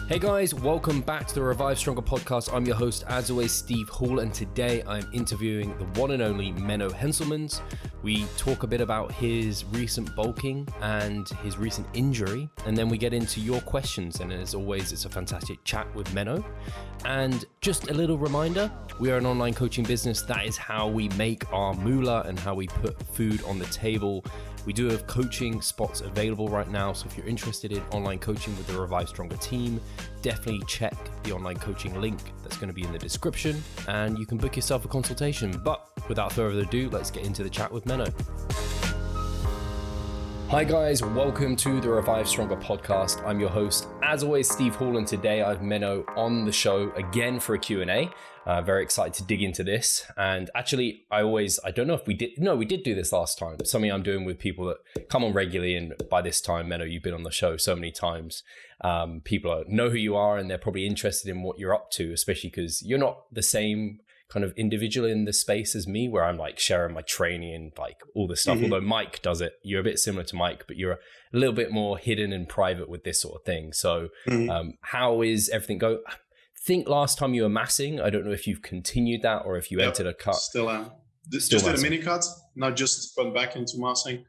Hey guys, welcome back to the Revive Stronger podcast. I'm your host, as always, Steve Hall, and today I'm interviewing the one and only Menno Henselmans. We talk a bit about his recent bulking and his recent injury, and then we get into your questions. And as always, it's a fantastic chat with Menno. And just a little reminder, we are an online coaching business. That is how we make our moolah and how we put food on the table. We do have coaching spots available right now, so if you're interested in online coaching with the Revive Stronger team, definitely check the online coaching link that's going to be in the description, and you can book yourself a consultation. But without further ado, let's get into the chat with Menno. Hi guys, welcome to the Revive Stronger podcast. I'm your host, as always, Steve Hall, and today I have Menno on the show again for a Q&A. Very excited to dig into this. And actually, I don't know if we did do this last time. It's something I'm doing with people that come on regularly, and by this time, Menno, you've been on the show so many times. People know who you are, and they're probably interested in what you're up to, especially because you're not the same kind of individual in the space as me, where I'm like sharing my training and like all this stuff. Although Mike does it, you're a bit similar to Mike, but you're a little bit more hidden and private with this sort of thing. So how is everything go? I think last time you were massing, I don't know if you've continued that or if you entered a cut. Still am. Just did a mini cut, now just went back into massing.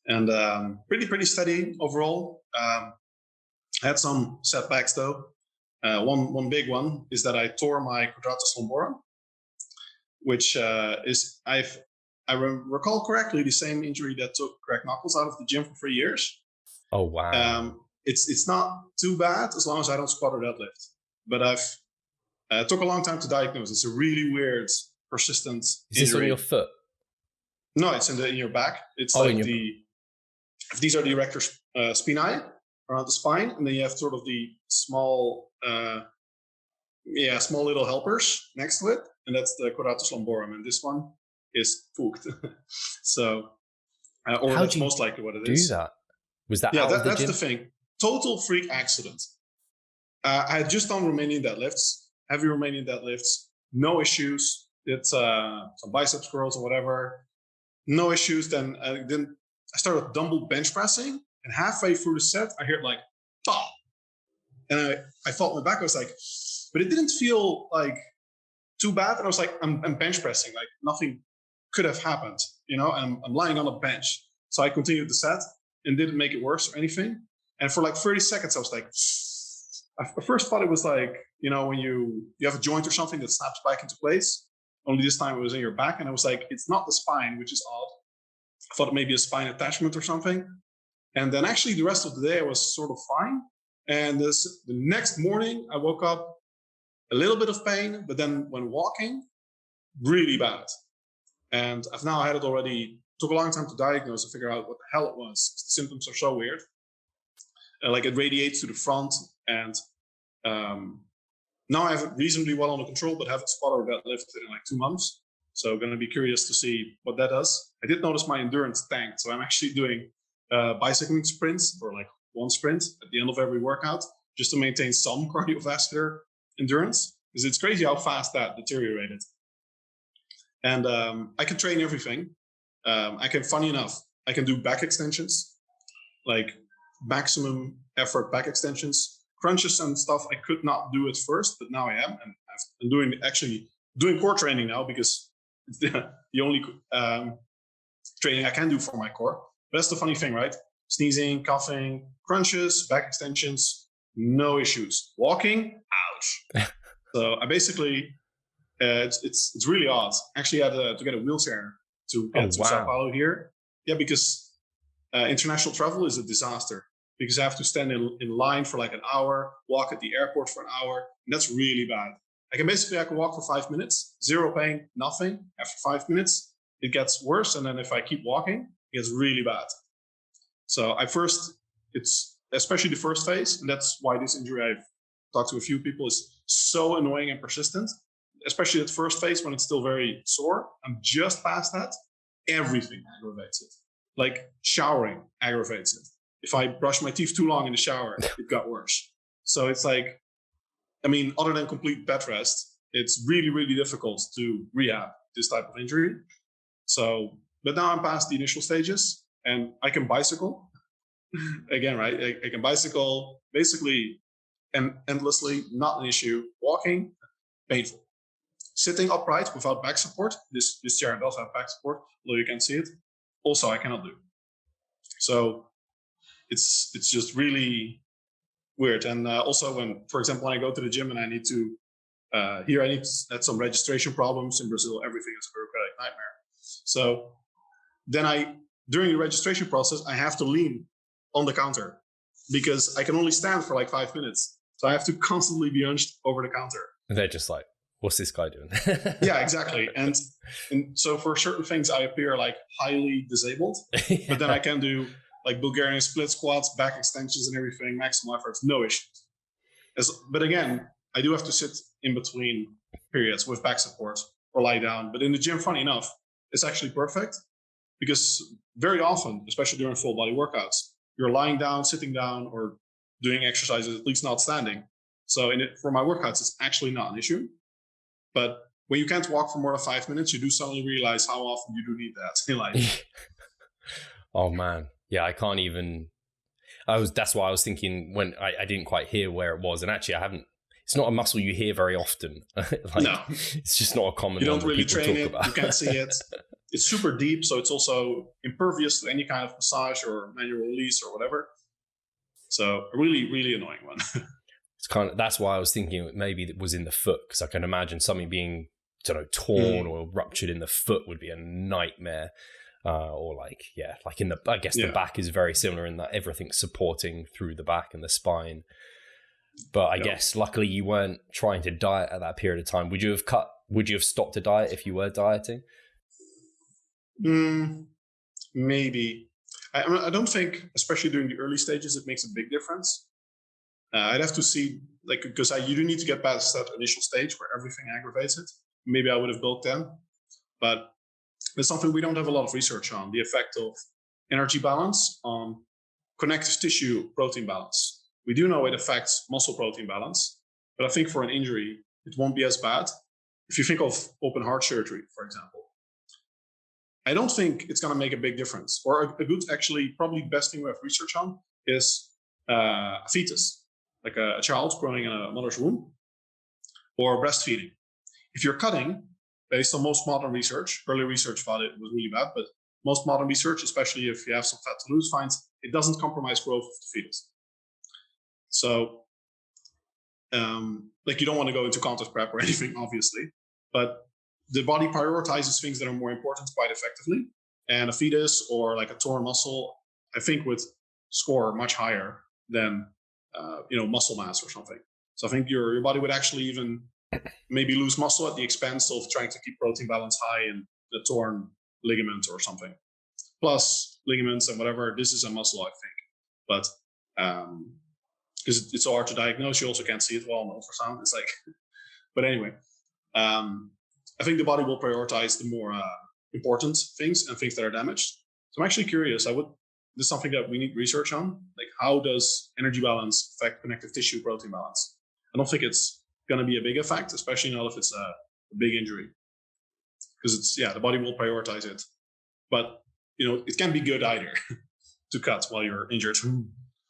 And pretty steady overall. Had some setbacks though. One big one is that I tore my quadratus lumborum, which is, I recall correctly, the same injury that took Greg Knuckles out of the gym for 3 years. Oh, wow. It's not too bad as long as I don't squat or deadlift. But it took a long time to diagnose. It's a really weird, persistent injury. Is this on your foot? No, it's in your back. It's these are the erector spinae around the spine, and then you have sort of the small little helpers next to it, and that's the quadratus lumborum, and this one is fucked. So, or that's most likely what it is. Do that? Was that that's the thing. Total freak accident. I had just done Romanian deadlifts, heavy Romanian deadlifts, no issues. Did some biceps curls or whatever, no issues. Then I started dumbbell bench pressing, and halfway through the set, I heard like, pop. And I felt my back. I was like, but it didn't feel like too bad. And I was like, I'm bench pressing, like nothing could have happened, and I'm lying on a bench. So I continued the set and didn't make it worse or anything. And for like 30 seconds, I was like, I first thought it was like, when you have a joint or something that snaps back into place. Only this time it was in your back. And I was like, it's not the spine, which is odd. I thought it may be a spine attachment or something. And then actually the rest of the day I was sort of fine. And the next morning I woke up a little bit of pain, but then when walking, really bad. And I've now had it already, took a long time to diagnose and figure out what the hell it was. The symptoms are so weird. Like it radiates to the front, and now I have it reasonably well under control, but haven't squatted or deadlifted in like 2 months. So I'm going to be curious to see what that does. I did notice my endurance tanked. So I'm actually doing bicycling sprints, or like one sprint at the end of every workout, just to maintain some cardiovascular endurance, because it's crazy how fast that deteriorated. And I can train everything. Funny enough, I can do back extensions, like maximum effort back extensions, crunches and stuff. I could not do at first, but now I am. And I'm doing core training now, because it's the only training I can do for my core. But that's the funny thing, right? Sneezing, coughing, crunches, back extensions, no issues. Walking, ouch. So I basically, it's really odd. Actually, I had to get a wheelchair to get to Sao Paulo here. Yeah, because international travel is a disaster, because I have to stand in line for like an hour, walk at the airport for an hour, and that's really bad. I can walk for 5 minutes, zero pain, nothing. After 5 minutes, it gets worse, and then if I keep walking, it gets really bad. So it's especially the first phase, and that's why this injury, I've talked to a few people, is so annoying and persistent, especially at first phase when it's still very sore. I'm just past that. Everything aggravates it. Like showering aggravates it. If I brush my teeth too long in the shower, it got worse. So it's like, other than complete bed rest, it's really, really difficult to rehab this type of injury. So, but now I'm past the initial stages, and I can bicycle again, right? I can bicycle basically and endlessly, not an issue. Walking, painful. Sitting upright without back support, this chair does have back support, although you can't see it, also I cannot do. So it's just really weird. And also when, for example, when I go to the gym and I need to, here I need had some registration problems. In Brazil, everything is a bureaucratic nightmare. So then during the registration process, I have to lean on the counter because I can only stand for like 5 minutes. So I have to constantly be hunched over the counter. And they're just like, what's this guy doing? Yeah, exactly. And so for certain things, I appear like highly disabled, yeah. But then I can do like Bulgarian split squats, back extensions and everything, maximal efforts, no issues. But again, I do have to sit in between periods with back support or lie down. But in the gym, funny enough, it's actually perfect because very often, especially during full body workouts, you're lying down, sitting down, or doing exercises, at least not standing. So for my workouts, it's actually not an issue. But when you can't walk for more than 5 minutes, you do suddenly realize how often you do need that in life. Oh man. Yeah, I can't even. That's why I was thinking when I didn't quite hear where it was. And actually I haven't, it's not a muscle you hear very often. No. It's just not a common. You don't really train it. About. You can't see it. It's super deep. So it's also impervious to any kind of massage or manual release or whatever. So a really, really annoying one. It's that's why I was thinking maybe it was in the foot, because I can imagine something being, torn or ruptured in the foot would be a nightmare. Or like in the, I guess the back is very similar in that everything's supporting through the back and the spine. But I guess luckily you weren't trying to diet at that period of time. Would you have stopped to diet if you were dieting? Maybe. I don't think, especially during the early stages, it makes a big difference. I'd have to see, because you do need to get past that initial stage where everything aggravates it. Maybe I would have bulked then, but it's something we don't have a lot of research on, the effect of energy balance on connective tissue protein balance. We do know it affects muscle protein balance, but I think for an injury, it won't be as bad. If you think of open heart surgery, for example, I don't think it's going to make a big difference. Or a good, actually, probably best thing we have research on is a fetus, like a child growing in a mother's womb, or breastfeeding. If you're cutting, based on most modern research, early research thought it was really bad, but most modern research, especially if you have some fat to lose, finds it doesn't compromise growth of the fetus. So, you don't want to go into contest prep or anything, obviously, but the body prioritizes things that are more important quite effectively. And a fetus or like a torn muscle, I think would score much higher than, muscle mass or something. So I think your body would actually even maybe lose muscle at the expense of trying to keep protein balance high in the torn ligament or something. Plus ligaments and whatever, this is a muscle, I think. But because it's so hard to diagnose, you also can't see it well on ultrasound. It's but anyway, I think the body will prioritize the more important things and things that are damaged. So I'm actually curious. This is something that we need research on. How does energy balance affect connective tissue protein balance? I don't think it's going to be a big effect, especially not if it's a big injury, because the body will prioritize it. But it can be good either to cut while you're injured.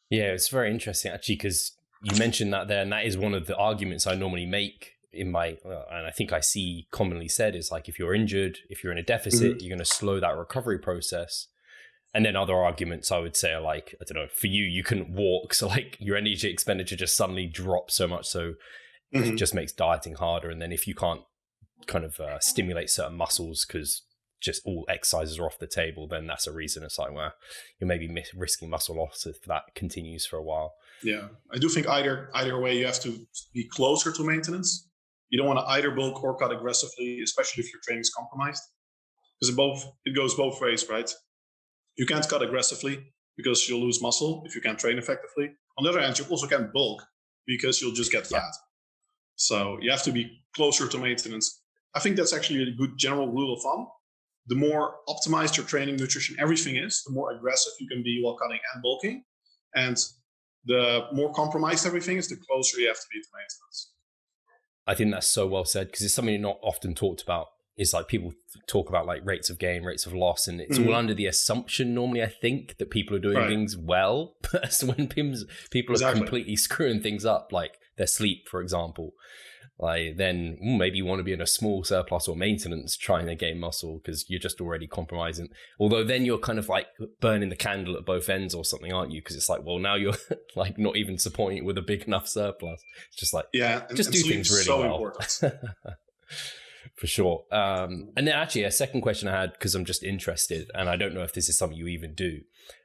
Yeah, it's very interesting actually, because you mentioned that there, and that is one of the arguments I normally make in my, and I think I see commonly said is if you're injured, if you're in a deficit, you're going to slow that recovery process. And then other arguments I would say are I don't know, for you couldn't walk, so your energy expenditure just suddenly drops so much, so it just makes dieting harder. And then if you can't kind of stimulate certain muscles because just all exercises are off the table, then that's a reason it's where you're maybe risking muscle loss if that continues for a while. Yeah, I do think either way you have to be closer to maintenance. You don't want to either bulk or cut aggressively, especially if your training is compromised, because it goes both ways, right? You can't cut aggressively because you'll lose muscle if you can't train effectively. On the other hand, you also can't bulk because you'll just get fat. Yeah. So you have to be closer to maintenance. I think that's actually a good general rule of thumb. The more optimized your training, nutrition, everything is, the more aggressive you can be while cutting and bulking. And the more compromised everything is, the closer you have to be to maintenance. I think that's so well said, because it's something not often talked about is like people talk about like rates of gain, rates of loss, and it's all under the assumption normally, I think, that people are doing things well. But when people are completely screwing things up, like their sleep, for example, like then maybe you want to be in a small surplus or maintenance trying to gain muscle because you're just already compromising. Although then you're kind of like burning the candle at both ends or something, aren't you? Because it's like, well, now you're like not even supporting it with a big enough surplus. It's just like, just do things really so well. Important. For sure. And then actually a second question I had, because I'm just interested, and I don't know if this is something you even do,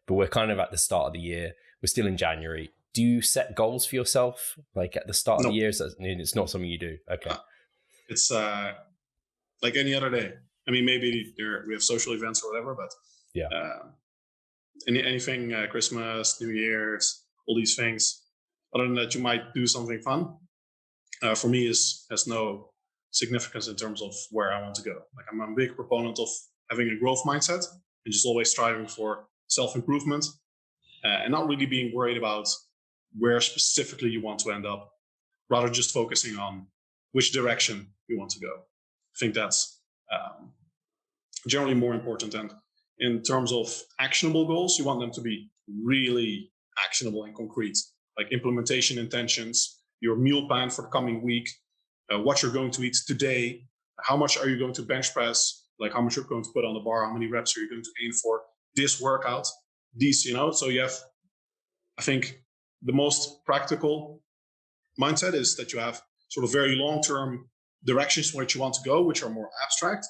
but we're kind of at the start of the year. We're still in January. Do you set goals for yourself, like at the start of the year? So it's not something you do. Okay. It's like any other day. I mean, maybe we have social events or whatever, but anything, Christmas, New Year's, all these things. Other than that, you might do something fun. For me, has no significance in terms of where I want to go. Like I'm a big proponent of having a growth mindset and just always striving for self-improvement and not really being worried about where specifically you want to end up, rather just focusing on which direction you want to go. I think that's generally more important. And in terms of actionable goals, you want them to be really actionable and concrete, like implementation intentions, your meal plan for the coming week, what you're going to eat today, how much are you going to bench press, like how much you're going to put on the bar, how many reps are you going to aim for this workout, these, so you have, I think, the most practical mindset is that you have sort of very long-term directions where you want to go, which are more abstract.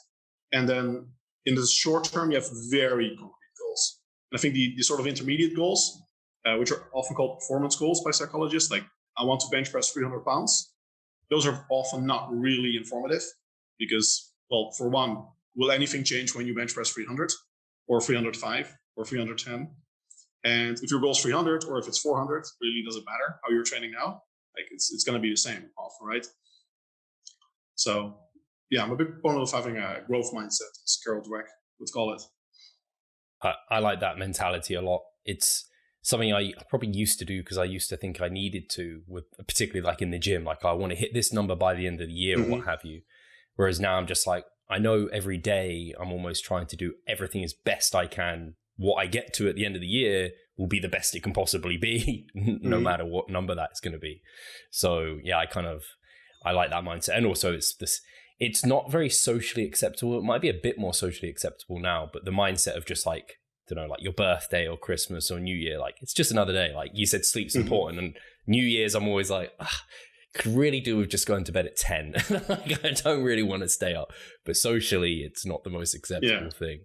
And then in the short term, you have very concrete goals. And I think the sort of intermediate goals, which are often called performance goals by psychologists, like I want to bench press 300 pounds. Those are often not really informative because, well, for one, will anything change when you bench press 300 or 305 or 310? And if your goal is 300 or if it's 400, really doesn't matter how you're training now. Like it's going to be the same often, right? So yeah, I'm a big proponent of having a growth mindset, as Carol Dweck would call it. I like that mentality a lot. It's something I probably used to do because I used to think I needed to, with particularly like in the gym, like I want to hit this number by the end of the year or what have you. Whereas now I'm just like, I know every day I'm almost trying to do everything as best I can. What I get to at the end of the year will be the best it can possibly be, no matter what number that's going to be. So yeah, I like that mindset. And also it's not very socially acceptable. It might be a bit more socially acceptable now, but the mindset of just like, I don't know, like your birthday or Christmas or New Year, like it's just another day. Like you said, sleep's important. And New Year's, I'm always like, could really do with just going to bed at 10. Like, I don't really want to stay up. But socially, it's not the most acceptable thing.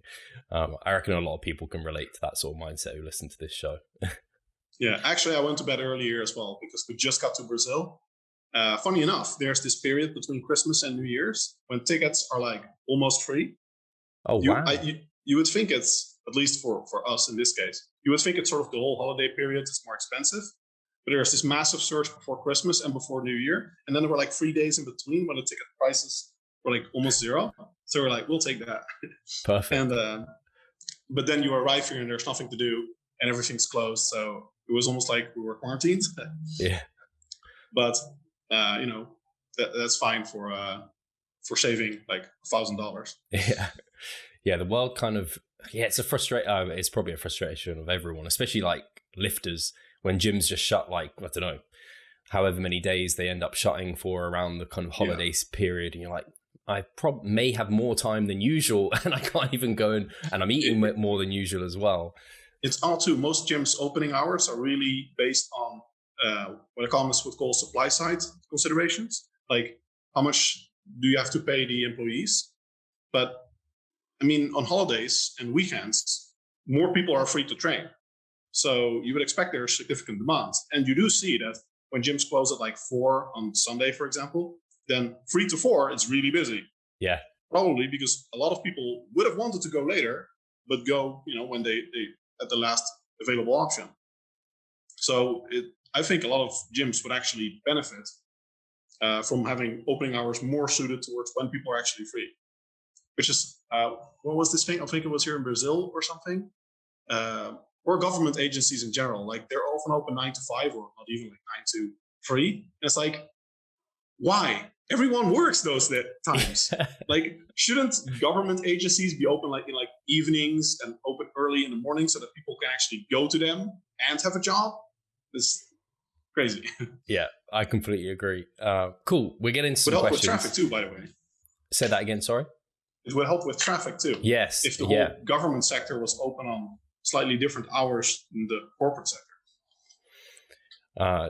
I reckon a lot of people can relate to that sort of mindset who listen to this show. Yeah, actually, I went to bed earlier as well because we just got to Brazil. Funny enough, there's this period between Christmas and New Year's when tickets are like almost free. Oh, wow. You would think it's, at least for us in this case, you would think it's sort of the whole holiday period is more expensive. But there's this massive surge before Christmas and before New Year. And then there were like 3 days in between when the ticket prices were like almost zero. So we're like, we'll take that. Perfect. And but then you arrive here and there's nothing to do and everything's closed. So it was almost like we were quarantined. Yeah. But that's fine for saving like $1,000. Yeah. Yeah. The world kind of, it's it's probably a frustration of everyone, especially like lifters. When gyms just shut, like, I don't know, however many days they end up shutting for around the kind of holiday period. And you're like, I may have more time than usual and I can't even go and I'm eating more than usual as well. It's all too, most gyms opening hours are really based on what economists would call supply side considerations. Like how much do you have to pay the employees? But I mean, on holidays and weekends, more people are free to train. So you would expect there's significant demand. And you do see that when gyms close at like 4 on Sunday, for example, then 3 to 4, it's really busy. Yeah. Probably because a lot of people would have wanted to go later, but go, when they at the last available option. So I think a lot of gyms would actually benefit from having opening hours more suited towards when people are actually free. Which is, what was this thing? I think it was here in Brazil or something. Or government agencies in general, like they're often open 9 to 5 or not even like 9 to 3. And it's like, why? everyone works those times. Like, shouldn't government agencies be open like in like evenings and open early in the morning so that people can actually go to them and have a job? It's crazy. Yeah, I completely agree. Cool. We're getting some would help questions. with traffic too, by the way. Say that again, sorry? It would help with traffic too. Yes. If the whole government sector was open on slightly different hours than the corporate sector.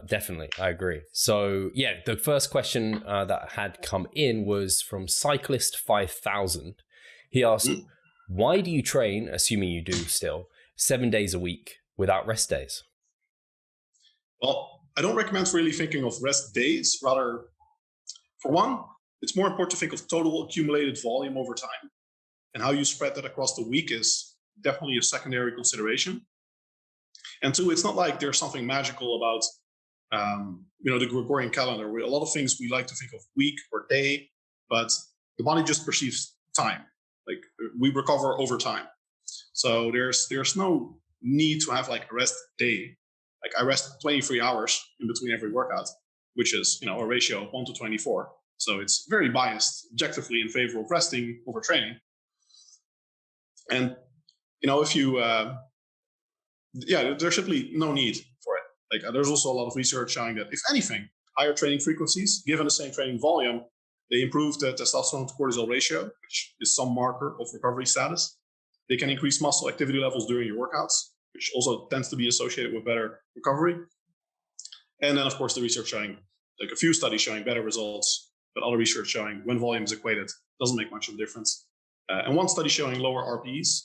Definitely, I agree. So yeah, the first question that had come in was from Cyclist 5000. He asked, why do you train, assuming you do still, 7 days a week without rest days? Well, I don't recommend really thinking of rest days. Rather, for one, it's more important to think of total accumulated volume over time. And how you spread that across the week is definitely a secondary consideration. And two, it's not like there's something magical about the Gregorian calendar. A lot of things we like to think of week or day, but the body just perceives time. Like, we recover over time. So there's no need to have like a rest day. Like, I rest 23 hours in between every workout, which is, a ratio of 1 to 24. So it's very biased objectively in favor of resting over training. And, if you, there's simply no need for it. Like, there's also a lot of research showing that, if anything, higher training frequencies, given the same training volume, they improve the testosterone to cortisol ratio, which is some marker of recovery status. They can increase muscle activity levels during your workouts, which also tends to be associated with better recovery. And then, of course, the research showing, like a few studies showing better results, but other research showing when volume is equated, doesn't make much of a difference. And one study showing lower RPEs.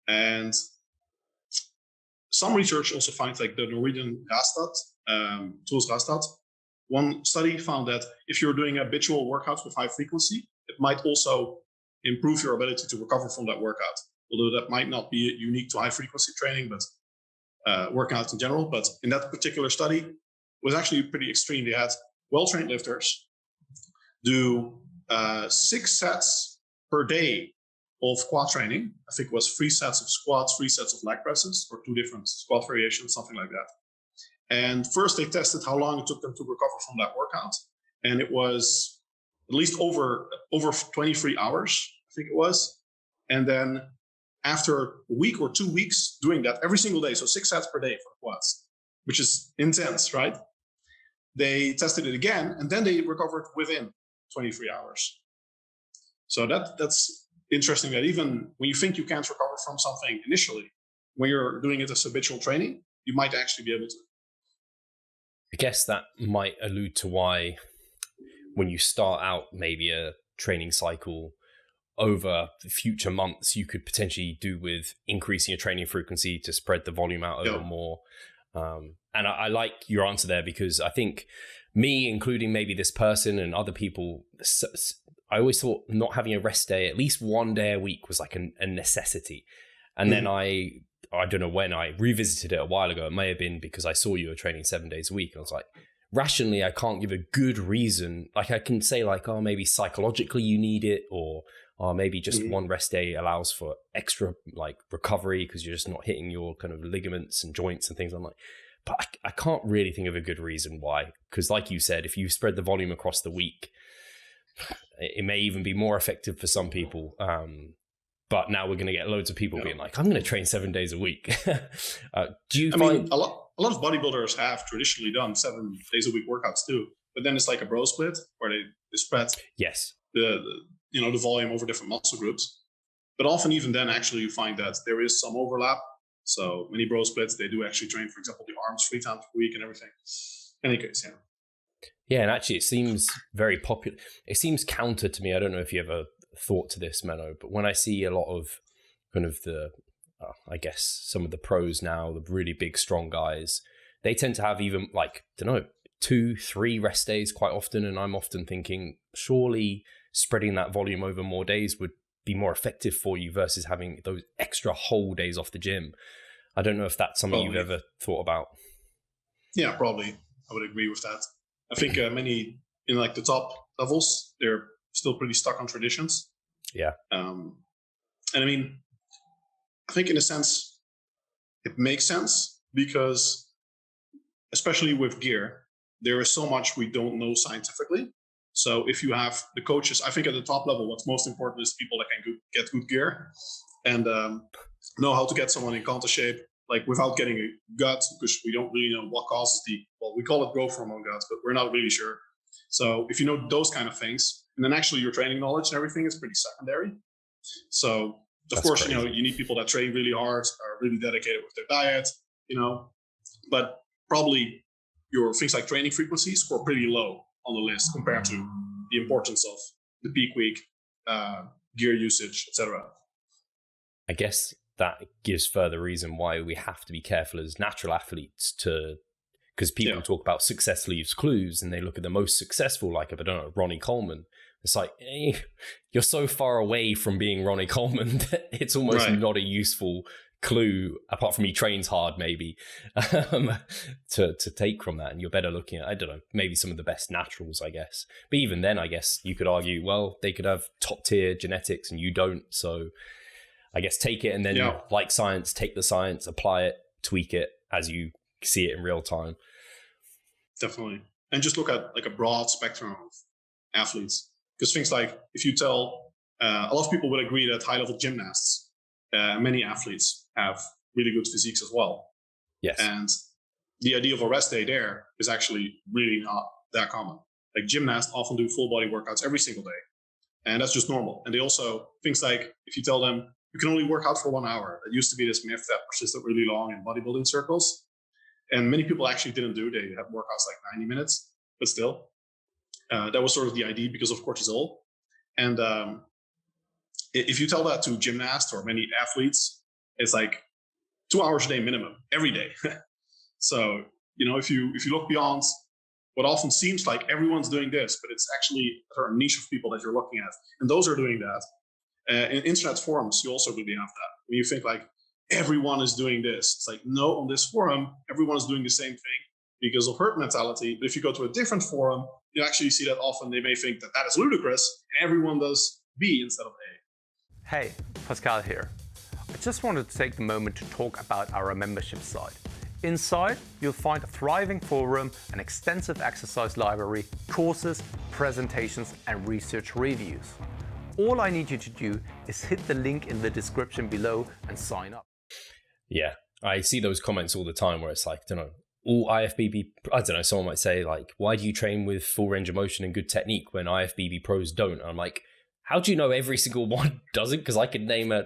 And some research also finds, like the Norwegian Rastad, Truls Rastad, one study found that if you're doing habitual workouts with high frequency, it might also improve your ability to recover from that workout. Although that might not be unique to high frequency training, but workouts in general. But in that particular study, it was actually pretty extreme. They had well-trained lifters do 6 sets per day of quad training. I think it was 3 sets of squats, 3 sets of leg presses, or 2 different squat variations, something like that. And first they tested how long it took them to recover from that workout. And it was at least over 23 hours, I think it was. And then after a week or 2 weeks doing that every single day, so 6 sets per day for quads, which is intense, right? They tested it again, and then they recovered within 23 hours. So that's interesting, that even when you think you can't recover from something initially, when you're doing it as habitual training, you might actually be able to. I guess that might allude to why when you start out maybe a training cycle over future months, you could potentially do with increasing your training frequency to spread the volume out over more. And I like your answer there, because I think me, including maybe this person and other people, I always thought not having a rest day, at least one day a week, was like a necessity. And then I don't know when I revisited it a while ago. It may have been because I saw you were training 7 days a week. I was like, rationally, I can't give a good reason. Like, I can say like, oh, maybe psychologically you need it, or maybe just one rest day allows for extra like recovery because you're just not hitting your kind of ligaments and joints and things. I'm like, but I can't really think of a good reason why. Because like you said, if you spread the volume across the week, it may even be more effective for some people. But now we're going to get loads of people being like, I'm going to train 7 days a week. Do you find a lot of bodybuilders have traditionally done 7 days a week workouts too, but then it's like a bro split where they spread the volume over different muscle groups. But often even then, actually, you find that there is some overlap. So many bro splits, they do actually train, for example, the arms 3 times per week and everything. In any case, yeah, and actually it seems very popular. It seems counter to me. I don't know if you ever thought to this, Menno, but when I see a lot of kind of the, I guess some of the pros now, the really big, strong guys, they tend to have even like, 2-3 rest days quite often. And I'm often thinking, surely spreading that volume over more days would be more effective for you versus having those extra whole days off the gym. I don't know if that's something you've ever thought about. Yeah, probably. I would agree with that. I think many in like the top levels, they're still pretty stuck on traditions. Yeah. And I mean, I think in a sense, it makes sense because especially with gear, there is so much we don't know scientifically. So if you have the coaches, I think at the top level, what's most important is people that can get good gear and know how to get someone in counter shape, like without getting a gut, because we don't really know what causes we call it growth hormone guts, but we're not really sure. So if you know those kind of things, and then actually your training knowledge and everything is pretty secondary. So of course, crazy. You need people that train really hard, are really dedicated with their diet, but probably your things like training frequency score pretty low on the list compared to the importance of the peak week, gear usage, etc. I guess that gives further reason why we have to be careful as natural athletes because people talk about success leaves clues and they look at the most successful, like, if I don't know, Ronnie Coleman. It's like, you're so far away from being Ronnie Coleman that it's almost not a useful clue, apart from he trains hard, maybe, to take from that. And you're better looking at, I don't know, maybe some of the best naturals, I guess. But even then, I guess you could argue, well, they could have top tier genetics and you don't. So I guess take it and then, like science, take the science, apply it, tweak it as you see it in real time. Definitely. And just look at like a broad spectrum of athletes. Because things like, if you tell, a lot of people would agree that high-level gymnasts, many athletes have really good physiques as well. Yes. And the idea of a rest day there is actually really not that common. Like gymnasts often do full body workouts every single day. And that's just normal. And they also, things like, if you tell them, you can only work out for 1 hour. That used to be this myth that persisted really long in bodybuilding circles. And many people actually didn't do. They had workouts like 90 minutes, but still. That was sort of the idea because of cortisol. And if you tell that to gymnasts or many athletes, it's like 2 hours a day minimum every day. So, if you look beyond what often seems like everyone's doing this, but it's actually a certain niche of people that you're looking at. And those are doing that. In internet forums, you also really have that. When you think like everyone is doing this, it's like, no, on this forum, everyone is doing the same thing because of herd mentality. But if you go to a different forum, you actually see that often they may think that is ludicrous and everyone does B instead of A. Hey, Pascal here. I just wanted to take the moment to talk about our membership site. Inside, you'll find a thriving forum, an extensive exercise library, courses, presentations, and research reviews. All I need you to do is hit the link in the description below and sign up. Yeah, I see those comments all the time where it's like, I don't know, all IFBB, I don't know, someone might say like, why do you train with full range of motion and good technique when IFBB pros don't? And I'm like, how do you know every single one doesn't? Because I could name a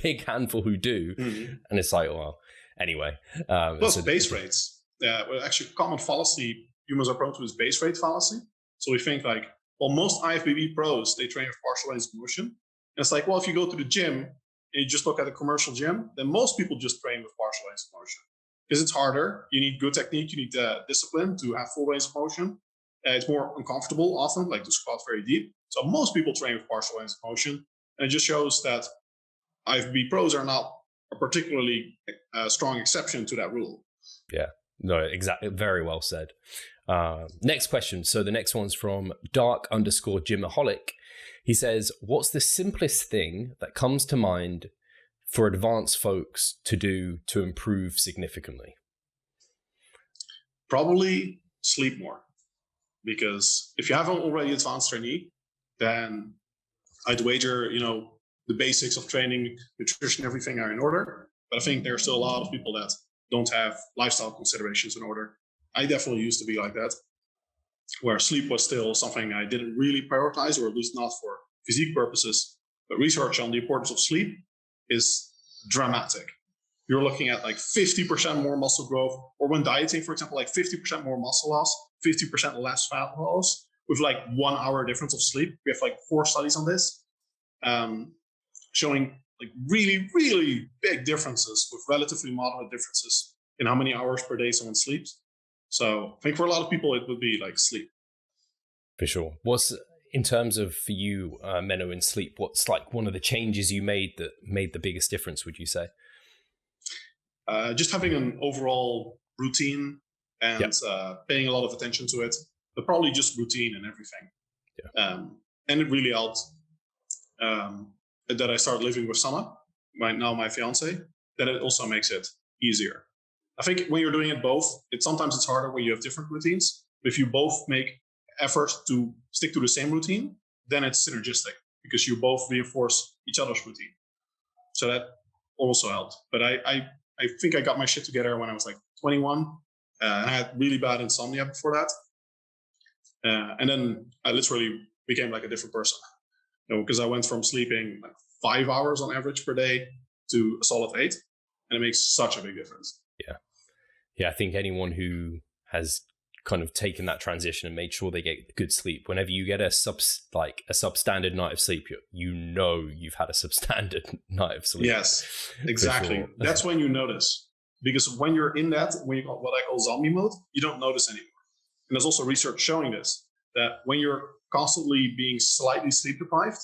big handful who do. Mm-hmm. And it's like, well, anyway. Plus base rates. Actually, common fallacy humans are prone to is base rate fallacy. So we think like, well, most IFBB pros, they train with partial range of motion. And it's like, well, if you go to the gym and you just look at a commercial gym, then most people just train with partial range of motion. Because it's harder. You need good technique. You need discipline to have full range of motion. It's more uncomfortable often, like to squat very deep. So most people train with partial range of motion. And it just shows that IFBB pros are not a particularly strong exception to that rule. Yeah, no, exactly. Very well said. Next question. So the next one's from dark_gymaholic. He says, what's the simplest thing that comes to mind for advanced folks to do to improve significantly? Probably sleep more. Because if you have an already advanced trainee, then I'd wager, the basics of training, nutrition, everything are in order. But I think there are still a lot of people that don't have lifestyle considerations in order. I definitely used to be like that, where sleep was still something I didn't really prioritize, or at least not for physique purposes. But research on the importance of sleep is dramatic. You're looking at like 50% more muscle growth, or when dieting, for example, like 50% more muscle loss, 50% less fat loss with like 1 hour difference of sleep. We have like 4 studies on this, showing like really, really big differences with relatively moderate differences in how many hours per day someone sleeps. So I think for a lot of people, it would be like sleep. For sure. What's, in terms of for you, Menno, in sleep, what's like one of the changes you made that made the biggest difference, would you say? Just having an overall routine and paying a lot of attention to it, but probably just routine and everything. Yeah. And it really helped that I started living with Sanna, my fiance, that it also makes it easier. I think when you're doing it both, sometimes it's harder when you have different routines. But if you both make effort to stick to the same routine, then it's synergistic because you both reinforce each other's routine. So that also helped. But I think I got my shit together when I was like 21. And I had really bad insomnia before that. And then I literally became like a different person. Because I went from sleeping like 5 hours on average per day to a solid 8. And it makes such a big difference. Yeah, I think anyone who has kind of taken that transition and made sure they get good sleep, whenever you get a substandard night of sleep, you've had a substandard night of sleep. Yes, exactly. Sure. That's when you notice. Because when you're in that, when you what I call zombie mode, you don't notice anymore. And there's also research showing this, that when you're constantly being slightly sleep deprived,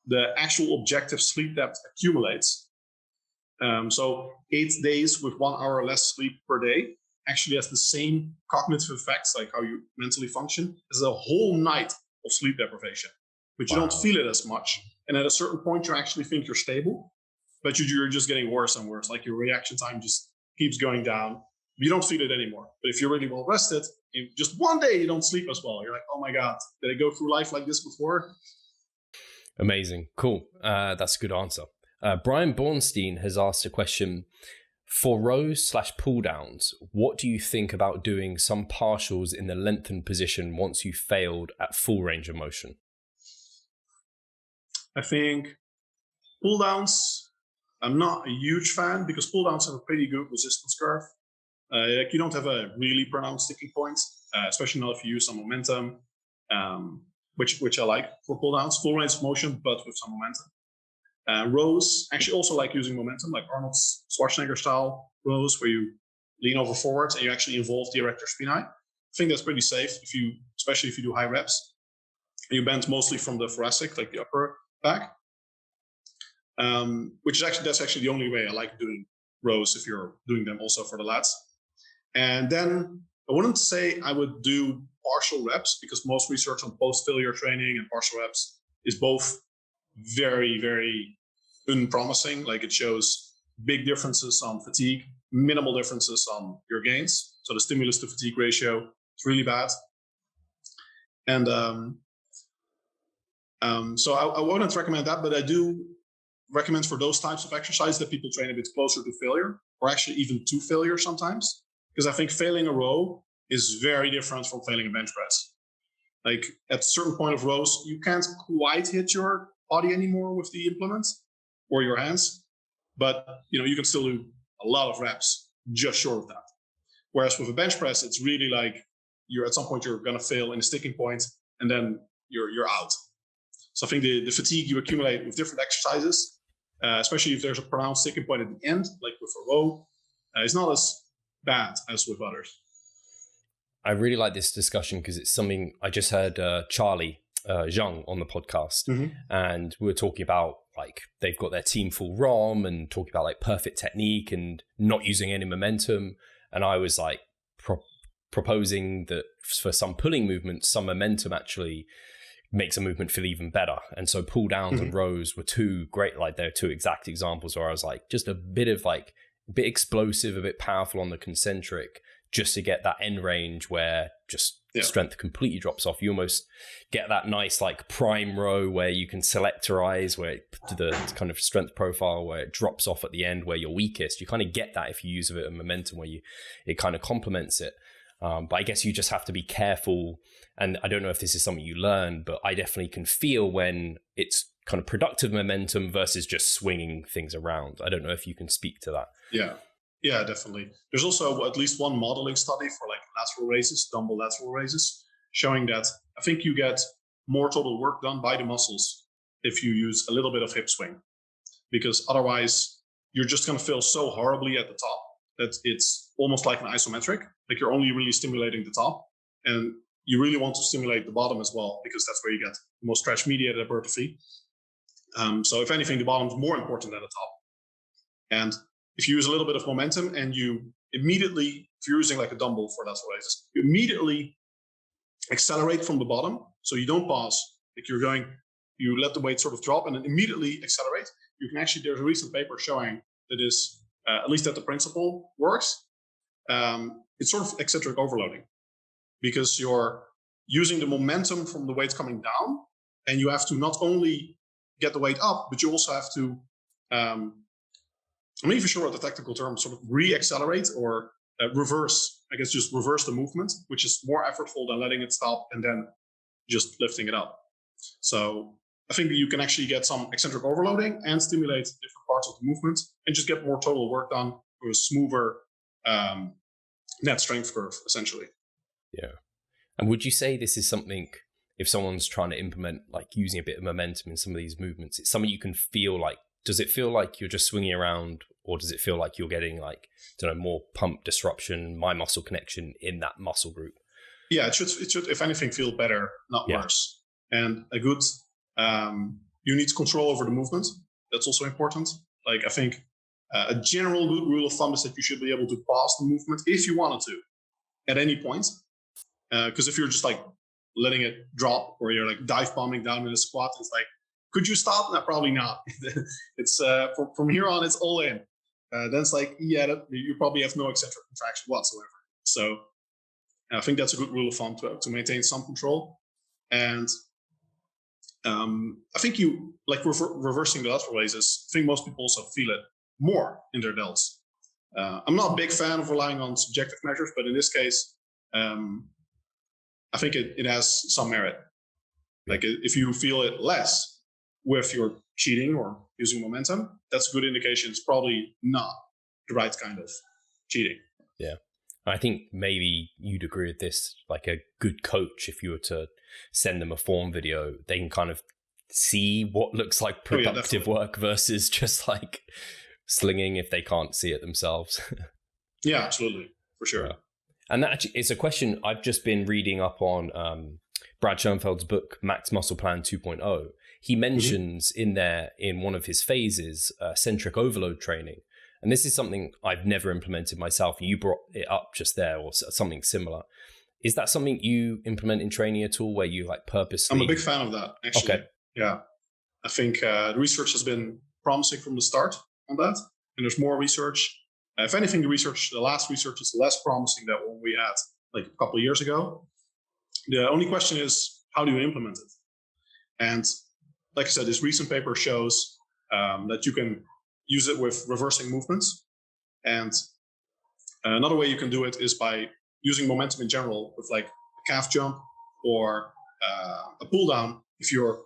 the actual objective sleep depth accumulates. So 8 days with 1 hour less sleep per day actually has the same cognitive effects, like how you mentally function, as a whole night of sleep deprivation. But you don't feel it as much. And at a certain point, you actually think you're stable, but you're just getting worse and worse. Like your reaction time just keeps going down. You don't feel it anymore. But if you're really well rested, just one day you don't sleep as well. You're like, oh my God, did I go through life like this before? Amazing. Cool. That's a good answer. Brian Bornstein has asked a question. For rows / pull downs, what do you think about doing some partials in the lengthened position once you failed at full range of motion? I think pull downs, I'm not a huge fan because pull downs have a pretty good resistance curve. You don't have a really pronounced sticking point, especially not if you use some momentum, which I like for pull downs. Full range of motion, but with some momentum. Rows, actually also like using momentum, like Arnold Schwarzenegger style rows, where you lean over forward and you actually involve the erector spinae. I think that's pretty safe, especially if you do high reps. And you bend mostly from the thoracic, like the upper back, that's actually the only way I like doing rows if you're doing them also for the lats. And then I wouldn't say I would do partial reps because most research on post-failure training and partial reps is both very, very unpromising. Like it shows big differences on fatigue, minimal differences on your gains. So the stimulus to fatigue ratio is really bad. And so I wouldn't recommend that, but I do recommend for those types of exercise that people train a bit closer to failure, or actually even to failure sometimes. Because I think failing a row is very different from failing a bench press. Like at a certain point of rows, you can't quite hit your body anymore with the implements or your hands, but you can still do a lot of reps just short of that. Whereas with a bench press, it's really like at some point you're going to fail in a sticking point, and then you're out. So I think the fatigue you accumulate with different exercises, especially if there's a pronounced sticking point at the end, like with a row, is not as bad as with others. I really like this discussion because it's something I just heard Charlie Zhang on the podcast, and we were talking about like they've got their team full ROM and talking about like perfect technique and not using any momentum. And I was like proposing that for some pulling movements, some momentum actually makes a movement feel even better. And so pull downs and rows were two great, like they're two exact examples where I was like just a bit explosive, a bit powerful on the concentric, just to get that end range where just strength completely drops off. You almost get that nice like prime row where you can selectorize where the kind of strength profile where it drops off at the end where you're weakest. You kind of get that if you use a bit of momentum where it kind of complements it. But I guess you just have to be careful. And I don't know if this is something you learn, but I definitely can feel when it's kind of productive momentum versus just swinging things around. I don't know if you can speak to that. Yeah, definitely. There's also at least one modeling study for like lateral raises, dumbbell lateral raises, showing that I think you get more total work done by the muscles if you use a little bit of hip swing, because otherwise you're just going to feel so horribly at the top that it's almost like an isometric. Like you're only really stimulating the top, and you really want to stimulate the bottom as well, because that's where you get the most stretch mediated hypertrophy. So if anything, the bottom is more important than the top. And if you use a little bit of momentum and you immediately, if you're using like a dumbbell for lateral raises, you immediately accelerate from the bottom. So you don't pause. Like you let the weight sort of drop and then immediately accelerate. You can actually, there's a recent paper showing that is, at least that the principle works. It's sort of eccentric overloading, because using the momentum from the weight coming down, and you have to not only get the weight up, but you also have to, I'm not even sure what the technical term, sort of re-accelerate or reverse, I guess just reverse the movement, which is more effortful than letting it stop and then just lifting it up. So I think that you can actually get some eccentric overloading and stimulate different parts of the movement and just get more total work done with a smoother net strength curve, essentially. Yeah. And would you say this is something, if someone's trying to implement like using a bit of momentum in some of these movements, it's something you can feel like, does it feel like you're just swinging around, or does it feel like you're getting like, I don't know, more pump disruption, my muscle connection in that muscle group? Yeah, it should, if anything, feel better, not worse. And a good, you need control over the movement. That's also important. Like, I think a general good rule of thumb is that you should be able to pause the movement if you wanted to at any point. Because if you're just like letting it drop, or you're like dive bombing down in a squat, it's like, could you stop? No, probably not. It's from here on, it's all in. Then it's like, you probably have no eccentric contraction whatsoever. So I think that's a good rule of thumb to maintain some control. And I think you like reversing the lateral raises. I think most people also feel it more in their delts. I'm not a big fan of relying on subjective measures, but in this case, I think it has some merit. Like if you feel it less with your cheating or using momentum, that's a good indication it's probably not the right kind of cheating. Yeah. I think maybe you'd agree with this, like a good coach, if you were to send them a form video, they can kind of see what looks like productive work versus just like slinging if they can't see it themselves. Yeah, absolutely. For sure. Yeah. And that actually, it's a question I've just been reading up on Brad Schoenfeld's book, Max Muscle Plan 2.0. He mentions in there, in one of his phases, eccentric overload training. And this is something I've never implemented myself. You brought it up just there, or something similar. Is that something you implement in training at all, where you like purposely? I'm a big fan of that, actually. Okay. Yeah. I think the research has been promising from the start on that. And there's more research. If anything, the last research is less promising than what we had like a couple of years ago. The only question is, how do you implement it? And like I said, this recent paper shows that you can use it with reversing movements. And another way you can do it is by using momentum in general with like a calf jump or a pull down. If you're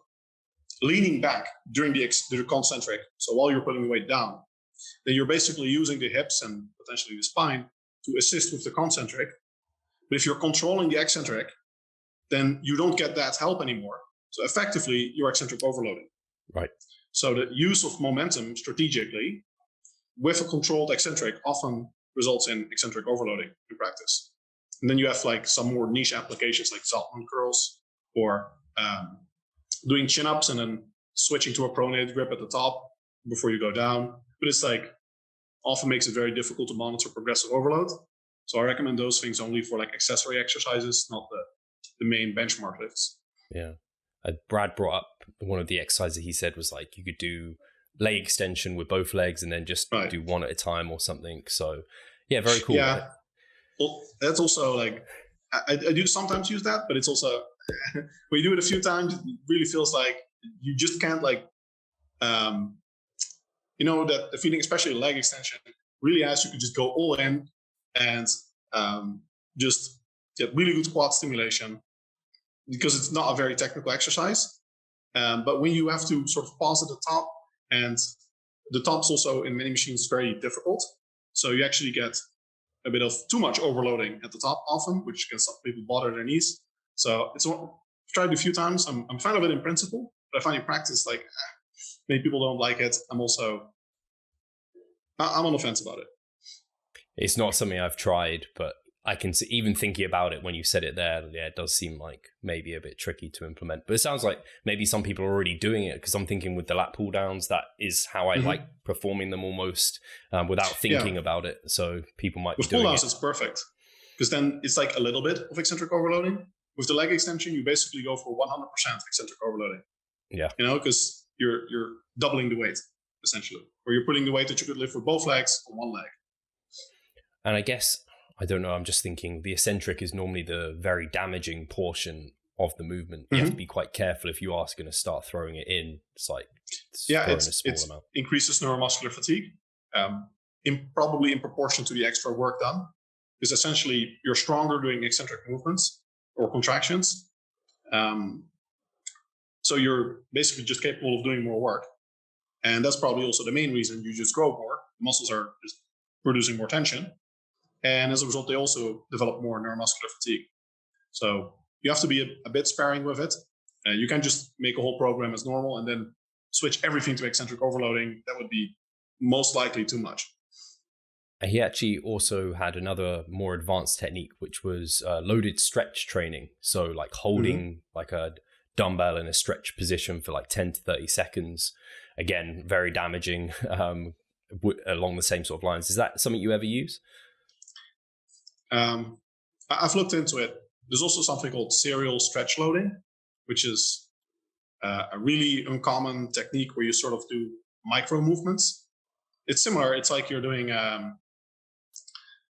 leaning back during the concentric, so while you're putting the weight down, then you're basically using the hips and potentially the spine to assist with the concentric. But if you're controlling the eccentric, then you don't get that help anymore. So effectively, you're eccentric overloading. Right. So the use of momentum strategically with a controlled eccentric often results in eccentric overloading in practice. And then you have like some more niche applications like Zaltman curls or doing chin-ups and then switching to a pronated grip at the top before you go down. But it's like often makes it very difficult to monitor progressive overload. So I recommend those things only for like accessory exercises, not the main benchmark lifts. Yeah. Brad brought up one of the exercises he said was like you could do leg extension with both legs and then just do one at a time or something. So yeah, very cool. Yeah. Right? Well, that's also like, I do sometimes use that, but it's also, when you do it a few times, it really feels like you just can't like, that the feeling, especially leg extension, really as you could just go all in and just get really good quad stimulation because it's not a very technical exercise. But when you have to sort of pause at the top, and the top's also in many machines very difficult. So you actually get a bit of too much overloading at the top often, which can some people bother their knees. So I've tried it a few times. I'm a fan of it in principle, but I find in practice, like many people don't like it. I'm on the fence about it. It's not something I've tried, but I can see, even thinking about it when you said it there, yeah, it does seem like maybe a bit tricky to implement. But it sounds like maybe some people are already doing it, because I'm thinking with the lat pull downs, that is how I like performing them almost without thinking about it. So people might be doing it. With pull downs, it's perfect, because then it's like a little bit of eccentric overloading. With the leg extension, you basically go for 100% eccentric overloading. Yeah. Because you're doubling the weight, essentially. Or you're putting the weight that you could lift with both legs on one leg. And I guess, I don't know, I'm just thinking the eccentric is normally the very damaging portion of the movement. You have to be quite careful if you are going to start throwing it in. It's like throwing a small amount. Increases neuromuscular fatigue, probably in proportion to the extra work done. Because essentially you're stronger doing eccentric movements or contractions. So you're basically just capable of doing more work. And that's probably also the main reason you just grow more. The muscles are just producing more tension. And as a result, they also develop more neuromuscular fatigue. So you have to be a bit sparing with it. You can't just make a whole program as normal and then switch everything to eccentric overloading. That would be most likely too much. He actually also had another more advanced technique, which was loaded stretch training. So like holding like a dumbbell in a stretch position for like 10 to 30 seconds. Again, very damaging along the same sort of lines. Is that something you ever use? I've looked into it. There's also something called serial stretch loading, which is a really uncommon technique where you sort of do micro movements. It's similar. It's like you're doing,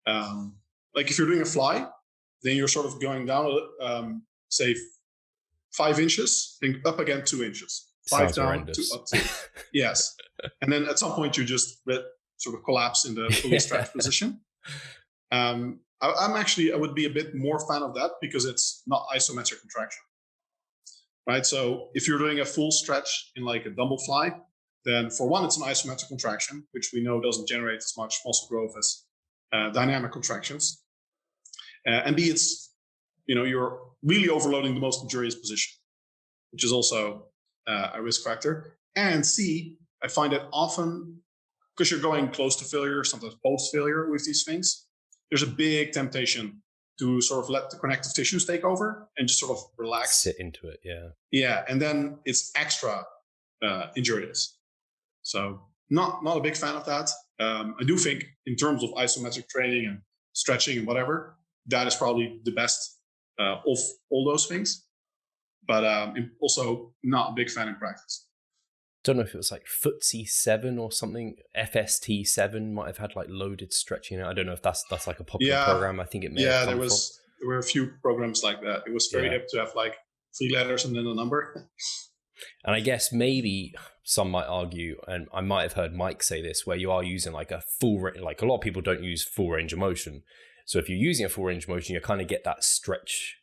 like if you're doing a fly, then you're sort of going down, say 5 inches, then up again 2 inches. 5 Sounds down, horrendous. 2 up, 2. Yes. And then at some point you just sort of collapse in the fully stretched position. I would be a bit more fan of that because it's not isometric contraction, right? So if you're doing a full stretch in like a dumbbell fly, then for one, it's an isometric contraction, which we know doesn't generate as much muscle growth as dynamic contractions. And B, it's, you're really overloading the most injurious position, which is also a risk factor. And C, I find that often, because you're going close to failure, sometimes post-failure with these things, there's a big temptation to sort of let the connective tissues take over and just sort of relax. Sit into it, yeah. Yeah, and then it's extra injurious. So not a big fan of that. I do think in terms of isometric training and stretching and whatever, that is probably the best of all those things. But I'm also not a big fan in practice. Don't know if it was like Footsie 7 or something. FST 7 might have had like loaded stretching. I don't know if that's like a popular program. I think it may have come from. There were a few programs like that. It was very hip to have like 3 letters and then a number. And I guess maybe some might argue, and I might have heard Mike say this, where you are using like a like a lot of people don't use full range of motion. So if you're using a full range of motion, you kind of get that stretch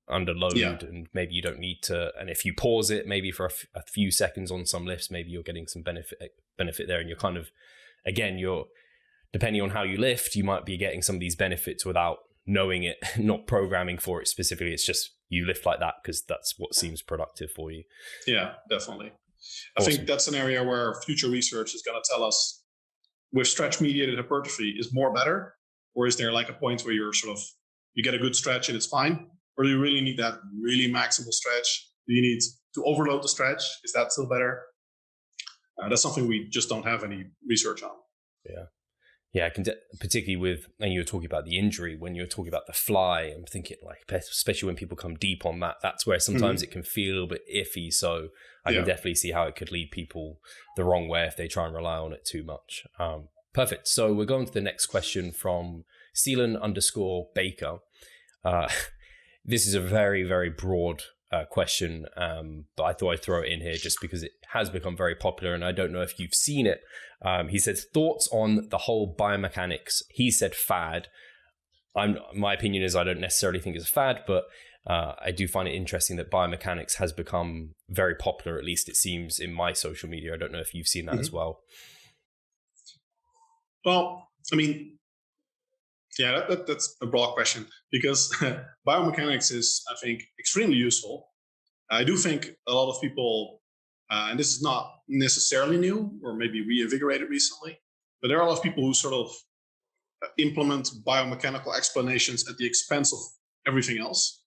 under load, and maybe you don't need to. And if you pause it, maybe for a few seconds on some lifts, maybe you're getting some benefit there. And you're kind of, again, you're depending on how you lift, you might be getting some of these benefits without knowing it, not programming for it specifically. It's just you lift like that because that's what seems productive for you. Yeah, definitely. Awesome. I think that's an area where future research is going to tell us with stretch mediated hypertrophy is more better, or is there like a point where you're sort of, you get a good stretch and it's fine? Or do you really need that really maximal stretch? Do you need to overload the stretch? Is that still better? That's something we just don't have any research on. Yeah. Yeah, I can particularly with, and you were talking about the injury, when you're talking about the fly, I'm thinking like, especially when people come deep on that, that's where sometimes it can feel a little bit iffy. So I can definitely see how it could lead people the wrong way if they try and rely on it too much. Perfect. So we're going to the next question from Seelan_Baker. This is a very, very broad question, but I thought I'd throw it in here just because it has become very popular, and I don't know if you've seen it. He says, thoughts on the whole biomechanics. He said fad. My opinion is I don't necessarily think it's a fad, but I do find it interesting that biomechanics has become very popular, at least it seems in my social media. I don't know if you've seen that as well. Well, I mean, yeah, that's a broad question because biomechanics is, I think, extremely useful. I do think a lot of people, and this is not necessarily new or maybe reinvigorated recently, but there are a lot of people who sort of implement biomechanical explanations at the expense of everything else.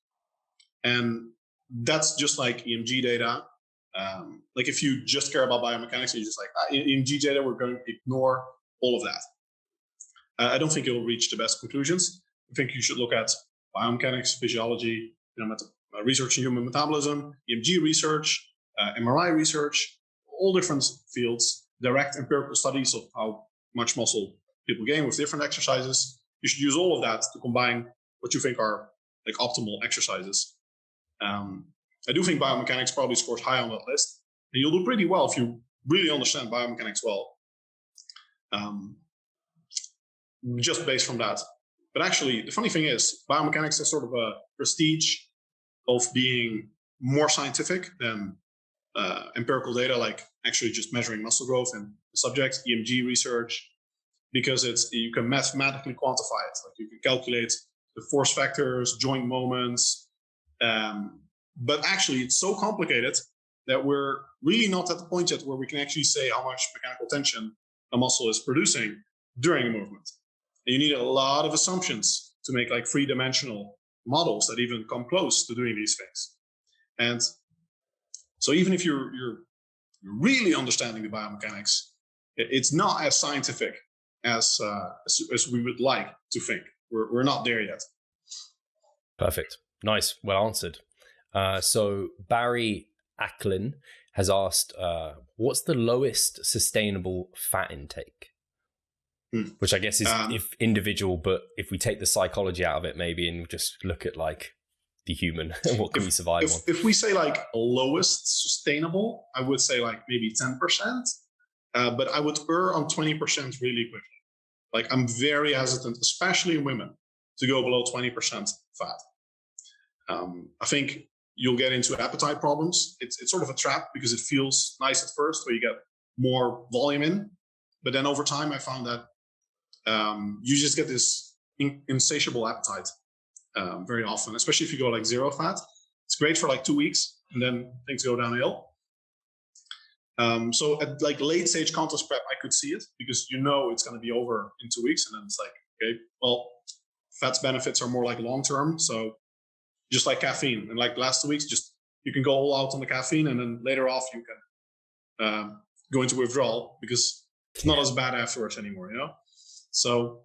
And that's just like EMG data. Like if you just care about biomechanics, you're just like, EMG data, we're going to ignore all of that. I don't think you'll reach the best conclusions. I think you should look at biomechanics, physiology, research in human metabolism, EMG research, MRI research, all different fields, direct empirical studies of how much muscle people gain with different exercises. You should use all of that to combine what you think are like optimal exercises. I do think biomechanics probably scores high on that list, and you'll do pretty well if you really understand biomechanics well, just based from that. But actually, the funny thing is, biomechanics has sort of a prestige of being more scientific than empirical data, like actually just measuring muscle growth in subjects, EMG research, because you can mathematically quantify it. Like you can calculate the force factors, joint moments, but actually it's so complicated that we're really not at the point yet where we can actually say how much mechanical tension a muscle is producing during a movement. And you need a lot of assumptions to make like three-dimensional models that even come close to doing these things. And so even if you're really understanding the biomechanics, it's not as scientific as we would like to think. We're not there yet. Perfect. Nice. Well answered. So Barry Acklin has asked, what's the lowest sustainable fat intake? Which I guess is if individual, but if we take the psychology out of it maybe and just look at like the human, what can we survive on? If we say like lowest sustainable, I would say like maybe 10%, but I would err on 20% really quickly. Like I'm very hesitant, especially in women, to go below 20% fat. I think you'll get into appetite problems. It's sort of a trap because it feels nice at first where you get more volume in, but then over time I found that you just get this insatiable appetite very often, especially if you go like zero fat. It's great for like 2 weeks and then things go downhill. So at like late stage contest prep, I could see it because you know it's going to be over in 2 weeks, and then it's like, okay, well, fat's benefits are more like long term. So just like caffeine, and like the last 2 weeks, just you can go all out on the caffeine, and then later off you can go into withdrawal because it's not as bad afterwards anymore, you know. So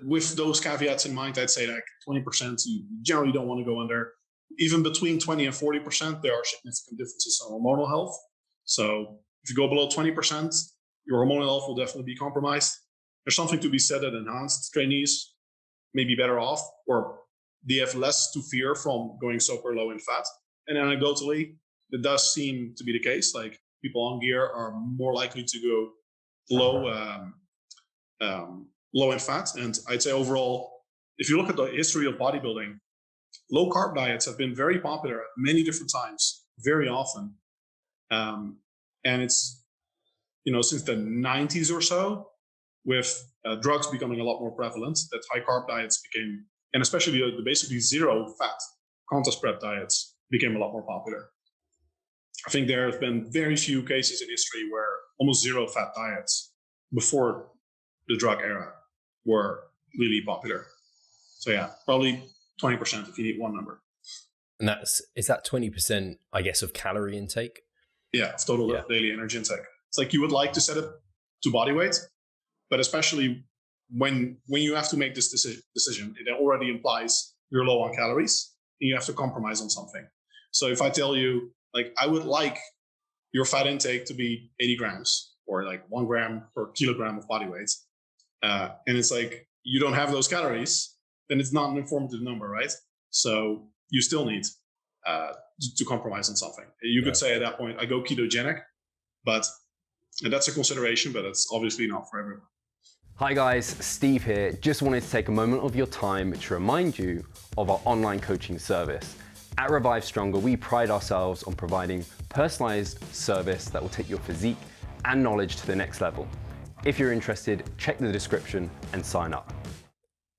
with those caveats in mind, I'd say like 20%. You generally don't want to go under. Even between 20 and 40%, there are significant differences on hormonal health. So if you go below 20%, your hormonal health will definitely be compromised. There's something to be said that enhanced trainees may be better off, or they have less to fear from going super low in fat. And anecdotally, it does seem to be the case. Like people on gear are more likely to go low in fat. And I'd say overall, if you look at the history of bodybuilding, low carb diets have been very popular at many different times, very often. And it's, since the 90s or so, with drugs becoming a lot more prevalent, that high carb diets became, and especially the basically zero fat contest prep diets became a lot more popular. I think there have been very few cases in history where almost zero fat diets before the drug era were really popular. So yeah, probably 20% if you need one number. And is that 20%, I guess, of calorie intake? Yeah, of total daily energy intake. It's like you would like to set it to body weight, but especially when you have to make this decision, it already implies you're low on calories and you have to compromise on something. So if I tell you, like, I would like your fat intake to be 80 grams or like 1 gram per kilogram of body weight, and it's like you don't have those calories, then it's not an informative number, right? So you still need to compromise on something. You could say at that point, I go ketogenic, but that's a consideration, but it's obviously not for everyone. Hi guys, Steve here. Just wanted to take a moment of your time to remind you of our online coaching service. At Revive Stronger, we pride ourselves on providing personalized service that will take your physique and knowledge to the next level. If you're interested, check the description and sign up.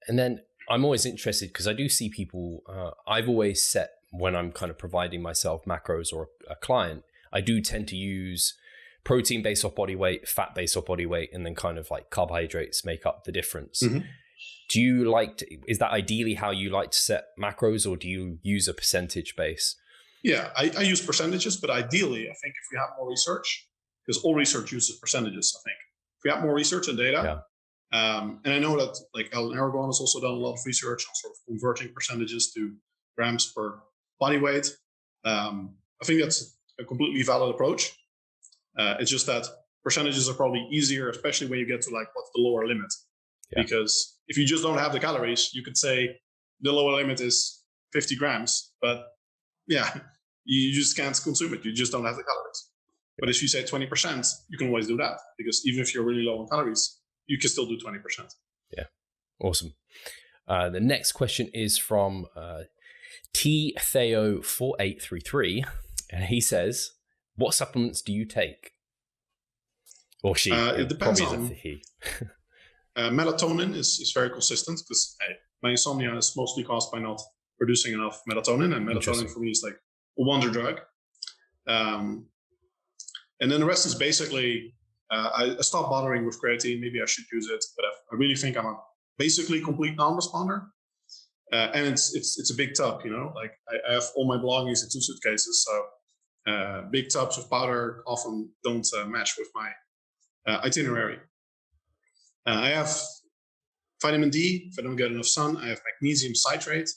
And then I'm always interested because I do see people, I've always set when I'm kind of providing myself macros or a client, I do tend to use protein based off body weight, fat based off body weight, and then kind of like carbohydrates make up the difference. Mm-hmm. Do you is that ideally how you like to set macros, or do you use a percentage base? Yeah, I use percentages, but ideally, I think if we have more research, because all research uses percentages, I think. If we have more research and data, and I know that like Alan Aragon has also done a lot of research on sort of converting percentages to grams per body weight. I think that's a completely valid approach. It's just that percentages are probably easier, especially when you get to like what's the lower limit. Yeah. Because if you just don't have the calories, you could say the lower limit is 50 grams, but yeah, you just can't consume it. You just don't have the calories. But if you say 20%, you can always do that, because even if you're really low on calories, you can still do 20%. Yeah, awesome. The next question is from T Theo 4833, and he says, "What supplements do you take?" Or she? It depends on. He. Melatonin is very consistent, because my insomnia is mostly caused by not producing enough melatonin, and melatonin for me is like a wonder drug. And then the rest is basically, I stopped bothering with creatine. Maybe I should use it, but I really think I'm a basically complete non-responder. And it's a big tub, like I have all my belongings in 2 suitcases. So big tubs of powder often don't match with my itinerary. I have vitamin D if I don't get enough sun. I have magnesium citrate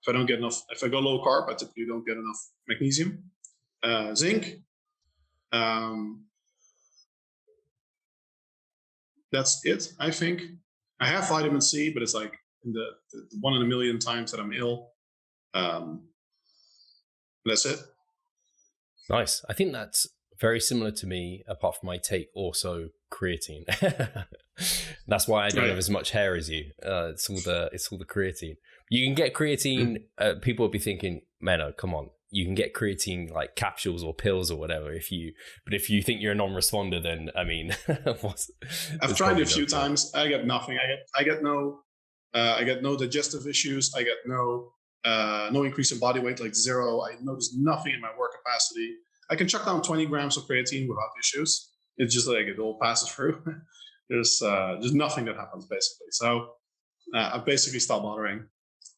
if I go low carb, I typically don't get enough magnesium. Zinc. That's it, I think. I have vitamin C, but it's like in the 1 in a million times that I'm ill. That's it. Nice. I think that's very similar to me, apart from I take also creatine. That's why I don't have as much hair as you. It's all the creatine. You can get creatine. People will be thinking, Menno, come on. You can get creatine like capsules or pills or whatever. But if you think you're a non-responder, then I mean, I've tried it a few times. I get nothing. I get no digestive issues. I get no increase in body weight, like 0. I notice nothing in my work capacity. I can chuck down 20 grams of creatine without issues. It's just like it all passes through. There's nothing that happens basically. So I basically stopped bothering.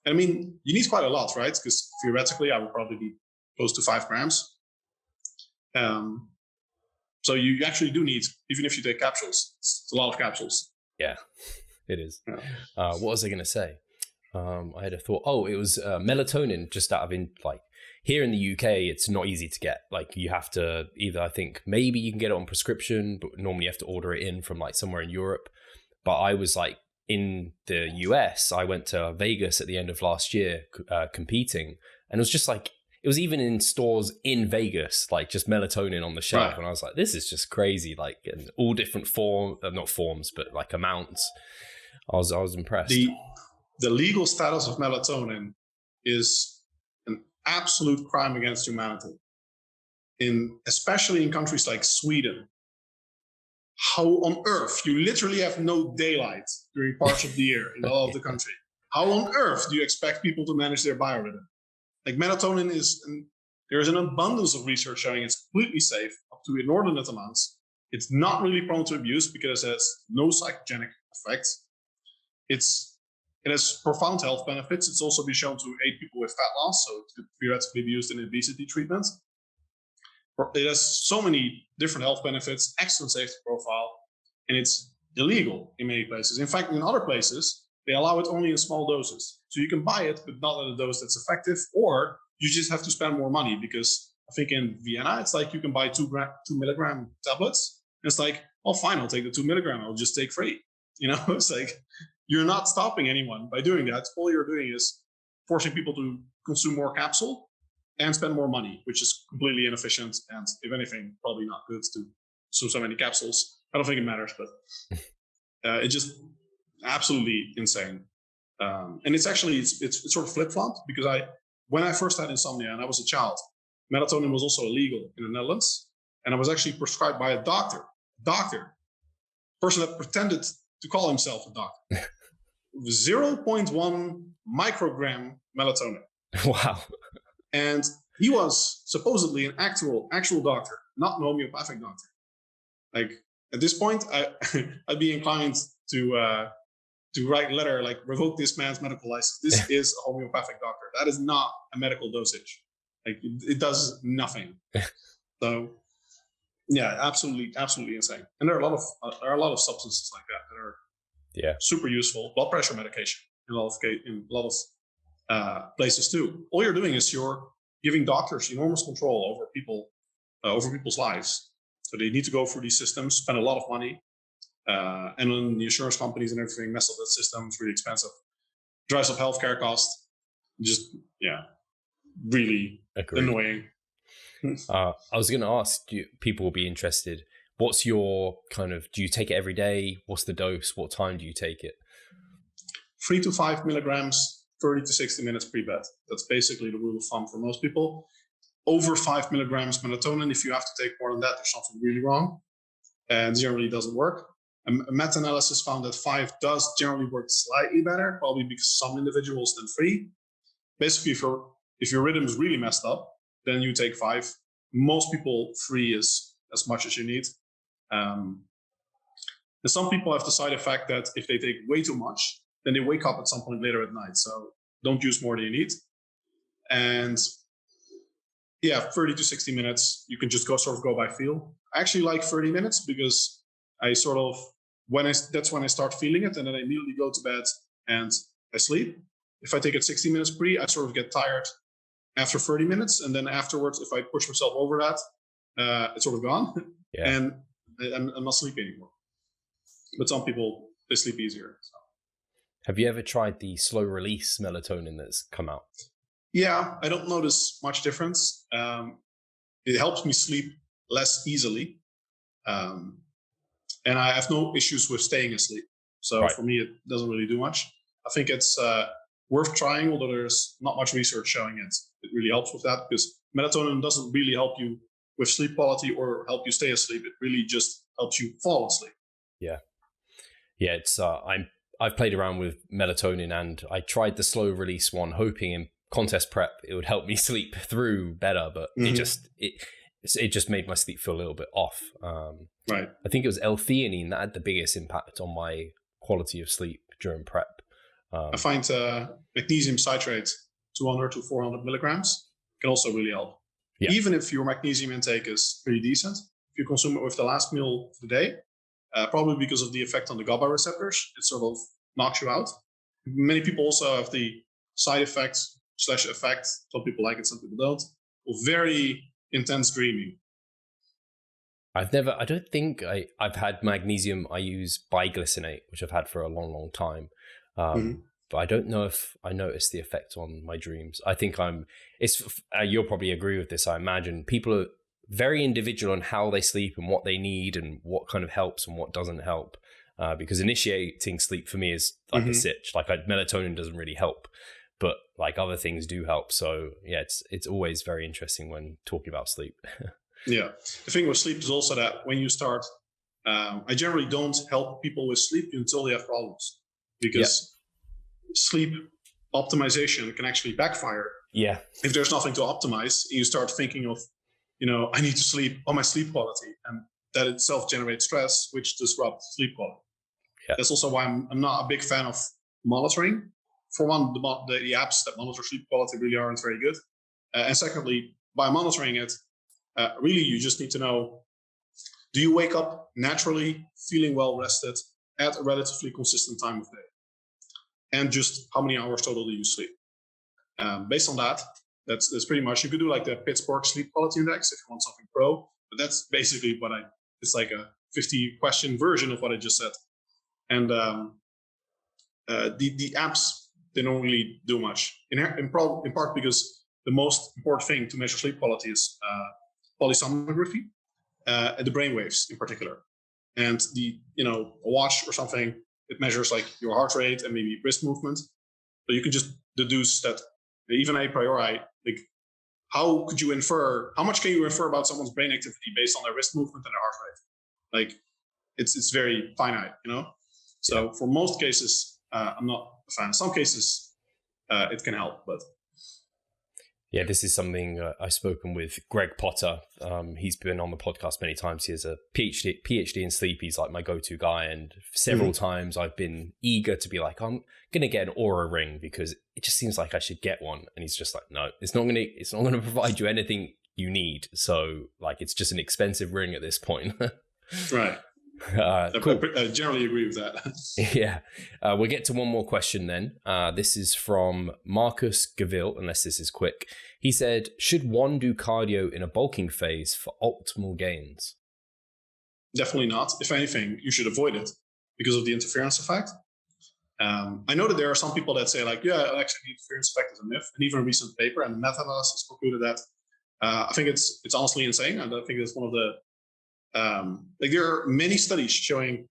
I mean, you need quite a lot, right? Because theoretically, I would probably be close to 5 grams. So you actually do need, even if you take capsules, it's a lot of capsules. Yeah, it is. Yeah. What was I going to say? I had a thought. Oh, it was melatonin. Just out of here in the UK, it's not easy to get. Like you have to either, I think maybe you can get it on prescription, but normally you have to order it in from like somewhere in Europe. But I was like, in the US, I went to Vegas at the end of last year competing, and it was just like, it was even in stores in Vegas, like just melatonin on the shelf. Right. And I was like, this is just crazy, like in all different not forms, but like amounts. I was impressed. The legal status of melatonin is an absolute crime against humanity, especially in countries like Sweden. How on earth, you literally have no daylight during parts of the year in all of the country. How on earth do you expect people to manage their biorhythm? Like melatonin there is an abundance of research showing it's completely safe up to inordinate amounts. It's not really prone to abuse because it has no psychogenic effects. It has profound health benefits. It's also been shown to aid people with fat loss, so it could theoretically be used in obesity treatments. It has so many different health benefits, excellent safety profile, and it's illegal in many places. In fact, in other places, they allow it only in small doses. So you can buy it, but not at a dose that's effective, or you just have to spend more money, because I think in Vienna, it's like you can buy 2 milligram tablets. And it's like, oh, fine, I'll take the 2 milligram. I'll just take 3. It's like, you're not stopping anyone by doing that. All you're doing is forcing people to consume more capsule and spend more money, which is completely inefficient, and if anything, probably not good to consume so many capsules. I don't think it matters, but it's just absolutely insane. And it's actually it's sort of flip-flopped, because when I first had insomnia and I was a child, melatonin was also illegal in the Netherlands, and I was actually prescribed by a person that pretended to call himself a doctor. 0.1 microgram melatonin. Wow. And he was supposedly an actual doctor, not an homeopathic doctor. Like at this point, I'd be inclined to write a letter like, revoke this man's medical license. This is a homeopathic doctor. That is not a medical dosage. Like it does nothing. So yeah, absolutely insane. And there are a lot of substances like that are super useful. Blood pressure medication in a lot of places too. All you're doing is you're giving doctors enormous control over people's lives. So they need to go through these systems, spend a lot of money, and then the insurance companies and everything mess up that system. It's really expensive, drives up healthcare costs. Just, really Agreed. annoying. I was going to ask, people will be interested. What's your do you take it every day? What's the dose? What time do you take it? 3 to 5 milligrams, 30 to 60 minutes pre-bed. That's basically the rule of thumb for most people. Over 5 milligrams melatonin, if you have to take more than that, there's something really wrong. And generally doesn't work. A meta-analysis found that 5 does generally work slightly better, probably because some individuals than 3. Basically, if your rhythm is really messed up, then you take 5. Most people, 3 is as much as you need. And some people have the side effect that if they take way too much, then they wake up at some point later at night. So don't use more than you need. And 30 to 60 minutes, you can just go by feel. I actually like 30 minutes because I that's when I start feeling it, and then I immediately go to bed and I sleep. If I take it 60 minutes pre, I sort of get tired after 30 minutes, and then afterwards, if I push myself over that, it's sort of gone, and I'm not sleepy anymore. But some people, they sleep easier. So. Have you ever tried the slow release melatonin that's come out? Yeah, I don't notice much difference. It helps me sleep less easily. And I have no issues with staying asleep. So For me, it doesn't really do much. I think it's worth trying, although there's not much research showing it. It really helps with that because melatonin doesn't really help you with sleep quality or help you stay asleep. It really just helps you fall asleep. Yeah. It's I've played around with melatonin, and I tried the slow release one, hoping in contest prep it would help me sleep through better, but it just made my sleep feel a little bit off. Right. I think it was L-theanine that had the biggest impact on my quality of sleep during prep. I find magnesium citrate, 200 to 400 milligrams, can also really help. Yeah. Even if your magnesium intake is pretty decent, if you consume it with the last meal of the day, probably because of the effect on the GABA receptors, it sort of knocks you out. Many people also have the side effects / effect, some people like it, some people don't, of very intense dreaming. I don't think I've had magnesium. I use biglycinate, which I've had for a long, long time. But I don't know if I noticed the effect on my dreams. I think you'll probably agree with this. I imagine people are very individual on how they sleep and what they need and what kind of helps and what doesn't help. Because initiating sleep for me is like a sitch. Like melatonin doesn't really help, but like other things do help. So yeah, it's always very interesting when talking about sleep. Yeah. The thing with sleep is also that when you start, I generally don't help people with sleep until they have problems, because sleep optimization can actually backfire. Yeah. If there's nothing to optimize, you start thinking of, I need to sleep on my sleep quality, and that itself generates stress, which disrupts sleep quality. Yeah. That's also why I'm not a big fan of monitoring. For one, the apps that monitor sleep quality really aren't very good. And secondly, by monitoring it, really you just need to know, do you wake up naturally feeling well rested at a relatively consistent time of day? And just how many hours total do you sleep? Based on that, that's pretty much, you could do like the Pittsburgh Sleep Quality Index if you want something pro, but that's basically it's like a 50 question version of what I just said. And the apps, they don't really do much, in part because the most important thing to measure sleep quality is polysomnography, the brain waves in particular. And a watch or something, it measures like your heart rate and maybe wrist movement. So you can just deduce that even a priori, like how much can you infer about someone's brain activity based on their wrist movement and their heart rate? Like it's very finite, So for most cases, I'm not a fan. Some cases, it can help, but. Yeah, this is something I've spoken with Greg Potter. He's been on the podcast many times. He has a PhD in sleep. He's like my go-to guy. And several times I've been eager to be like, I'm going to get an Oura ring because it just seems like I should get one. And he's just like, no, it's not going to provide you anything you need. So like, it's just an expensive ring at this point. Right. Cool. I generally agree with that. Yeah. We'll get to one more question then. This is from Marcus Gavil, unless this is quick. He said, should one do cardio in a bulking phase for optimal gains? Definitely not. If anything, you should avoid it because of the interference effect. I know that there are some people that say like, yeah, actually the interference effect is a myth. And even a recent paper and the meta-analysis concluded that. I think it's honestly insane. And I think it's one of the, like there are many studies showing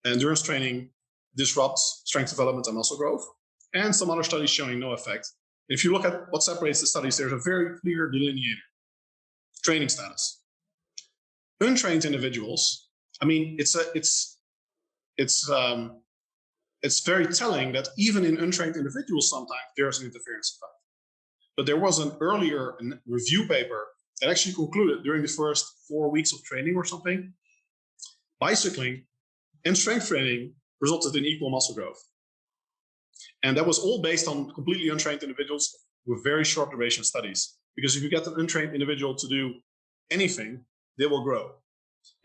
endurance training disrupts strength development and muscle growth, and some other studies showing no effect. If you look at what separates the studies, there's a very clear delineator: training status. Untrained individuals, I mean, it's very telling that even in untrained individuals, sometimes there's an interference effect. But there was an earlier review paper that actually concluded during the first 4 weeks of training or something, bicycling and strength training resulted in equal muscle growth. And that was all based on completely untrained individuals with very short duration studies. Because if you get an untrained individual to do anything, they will grow.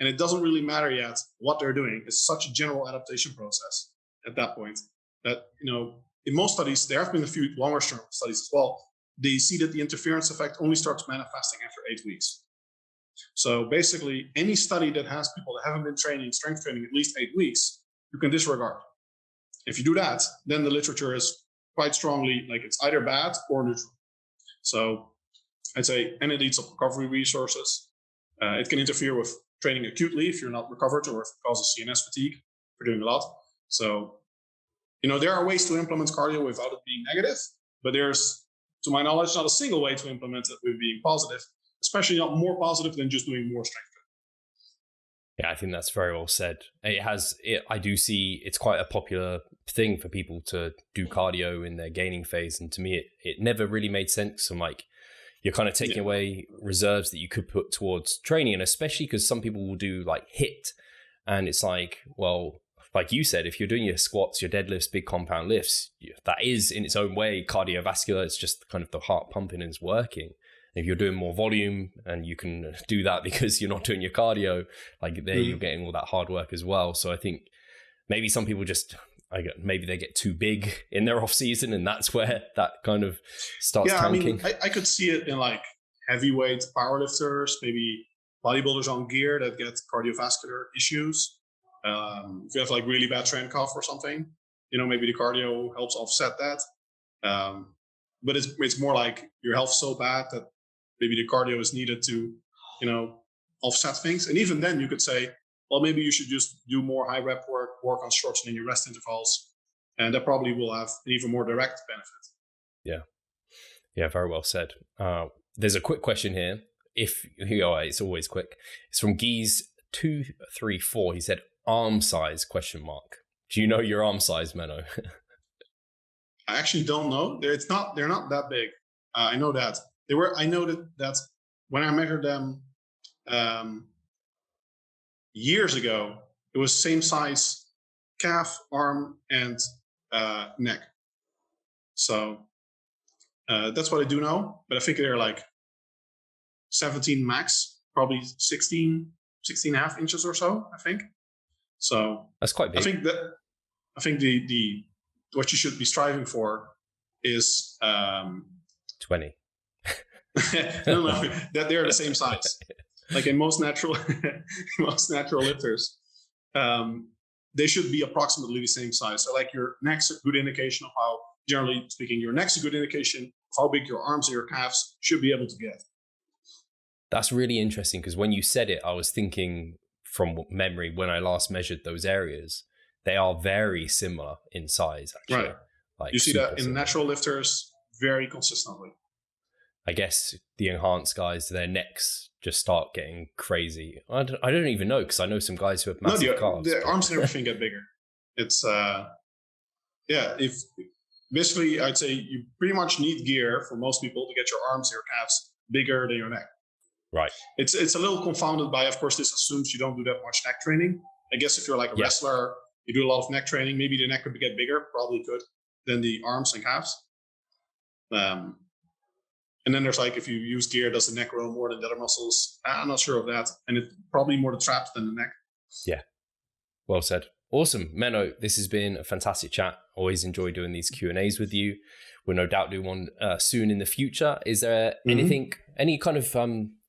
And it doesn't really matter yet what they're doing. It's such a general adaptation process at that point that, you know, in most studies, there have been a few longer term studies as well. They see that the interference effect only starts manifesting after 8 weeks. So basically, any study that has people that haven't been training strength training at least 8 weeks, you can disregard. If you do that, then the literature is quite strongly like it's either bad or neutral. So I'd say, and it eats up recovery resources. It can interfere with training acutely if you're not recovered, or if it causes CNS fatigue for doing a lot. So, you know, there are ways to implement cardio without it being negative, but there's, to my knowledge, not a single way to implement it with being positive, especially not more positive than just doing more strength. Yeah, I think that's very well said. I do see it's quite a popular thing for people to do cardio in their gaining phase. And to me, it never really made sense. I'm like, you're kind of taking away reserves that you could put towards training. And especially because some people will do like HIIT. And it's like, well, like you said, if you're doing your squats, your deadlifts, big compound lifts, that is in its own way cardiovascular. It's just kind of the heart pumping and it's working. If you're doing more volume and you can do that because you're not doing your cardio, like there you're getting all that hard work as well. So I think maybe some people maybe they get too big in their off season, and that's where that kind of starts tanking. I mean, I could see it in like heavyweight powerlifters, maybe bodybuilders on gear that get cardiovascular issues. If you have like really bad trend cough or something, you know, maybe the cardio helps offset that. But it's more like your health's so bad that maybe the cardio is needed to, you know, offset things. And even then you could say, well, maybe you should just do more high rep work on shortening your rest intervals. And that probably will have an even more direct benefit. Yeah, very well said. There's a quick question here. It's always quick. It's from Geese234. He said, arm size, ? Do you know your arm size, Menno? I actually don't know. They're not that big. I know that. I know that when I measured them years ago, it was same size calf, arm, and neck. So that's what I do know. But I think they're like 17 max, probably 16 and a half inches or so, I think. So that's quite big. I think the what you should be striving for is 20. no, that they're the same size. Like in most natural lifters, they should be approximately the same size. So like your neck's a good indication of how, generally speaking, your neck's a good indication of how big your arms and your calves should be able to get. That's really interesting, because when you said it, I was thinking from memory, when I last measured those areas, they are very similar in size, actually. Right. Like you see that in natural lifters very consistently. I guess the enhanced guys, their necks just start getting crazy. I don't even know, because I know some guys who have massive calves. The arms and everything get bigger. It's if basically I'd say you pretty much need gear for most people to get your arms and your calves bigger than your neck. Right. It's a little confounded by, of course, this assumes you don't do that much neck training. I guess if you're like a wrestler, you do a lot of neck training, maybe the neck could get bigger, probably could, than the arms and calves. And then there's like, if you use gear, does the neck grow more than the other muscles? I'm not sure of that. And it's probably more the traps than the neck. Yeah. Well said. Awesome. Menno, this has been a fantastic chat. Always enjoy doing these Q&As with you. We'll no doubt do one soon in the future. Is there anything, any kind of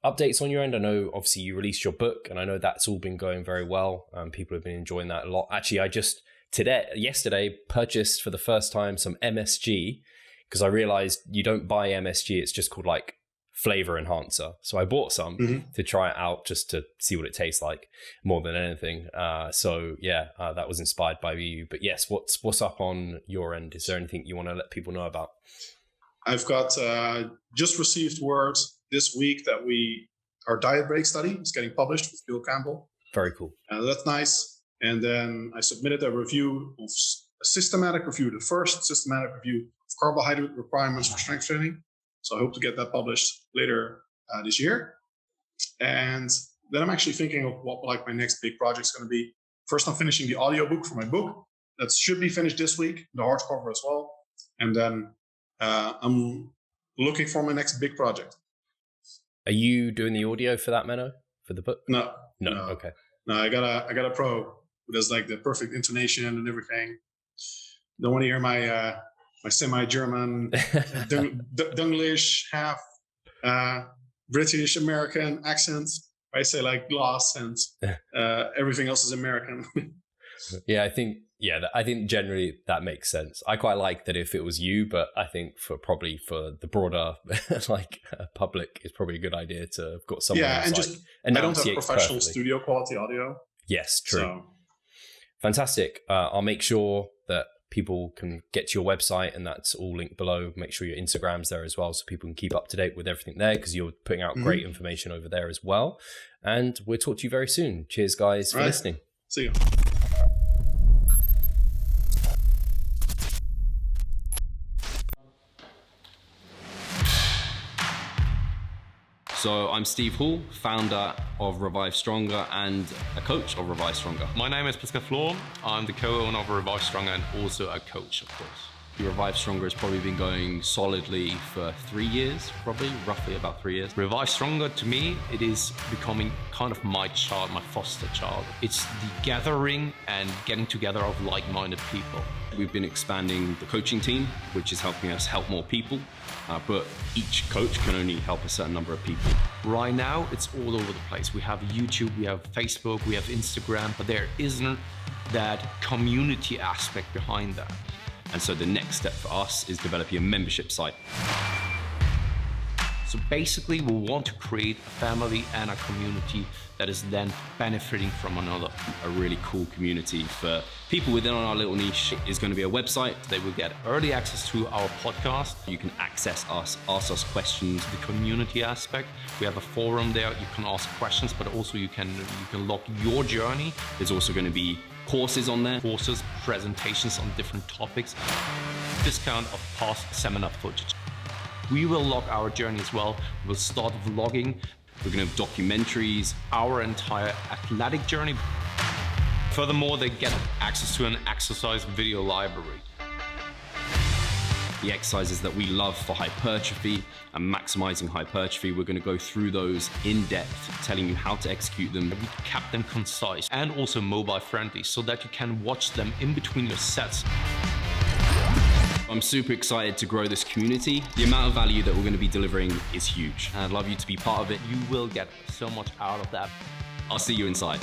updates on your end? I know obviously you released your book, and I know that's all been going very well. People have been enjoying that a lot. Actually, I just yesterday, purchased for the first time some MSG because I realized you don't buy MSG. It's just called like flavor enhancer. So I bought some to try it out just to see what it tastes like more than anything. That was inspired by you. But yes, what's up on your end? Is there anything you want to let people know about? I've got just received word this week that our diet break study is getting published with Bill Campbell. Very cool. That's nice. And then I submitted a systematic review, the first systematic review of carbohydrate requirements for strength training. So I hope to get that published later this year. And then I'm actually thinking of what like my next big project is going to be. First, I'm finishing the audiobook for my book. That should be finished this week, the hardcover as well. And then I'm looking for my next big project. Are you doing the audio for that, Menno, for the book? No. Okay. No, I got a pro who does like the perfect intonation and everything. Don't want to hear my semi-German, Dunglish, half British American accent. I say like glass and everything else is American. I think generally that makes sense. I quite like that if it was you, but I think for the broader public, it's probably a good idea to have got someone. Yeah, and just I don't have professional studio quality audio. Yes, true. So. Fantastic. I'll make sure that people can get to your website, and that's all linked below. Make sure your Instagram's there as well, so people can keep up to date with everything there, because you're putting out great information over there as well. And we'll talk to you very soon. Cheers, guys, for listening. See you. So I'm Steve Hall, founder of Revive Stronger and a coach of Revive Stronger. My name is Pascal Floor. I'm the co-owner of Revive Stronger and also a coach, of course. Revive Stronger has probably been going solidly for 3 years, roughly about 3 years. Revive Stronger, to me, it is becoming kind of my child, my foster child. It's the gathering and getting together of like-minded people. We've been expanding the coaching team, which is helping us help more people, but each coach can only help a certain number of people. Right now, it's all over the place. We have YouTube, we have Facebook, we have Instagram, but there isn't that community aspect behind that. And so the next step for us is developing a membership site. So basically, we want to create a family and a community that is then benefiting from another. A really cool community for people within our little niche is going to be a website. They will get early access to our podcast. You can access us, ask us questions. The community aspect, we have a forum there. You can ask questions, but also you can log your journey. There's also going to be courses on there. Courses, presentations on different topics. Discount of past seminar footage. We will log our journey as well. We'll start vlogging. We're going to have documentaries. Our entire athletic journey. Furthermore, they get access to an exercise video library. The exercises that we love for hypertrophy and maximizing hypertrophy, we're going to go through those in depth, telling you how to execute them. We kept them concise and also mobile friendly so that you can watch them in between your sets. I'm super excited to grow this community. The amount of value that we're going to be delivering is huge. And I'd love you to be part of it. You will get so much out of that. I'll see you inside.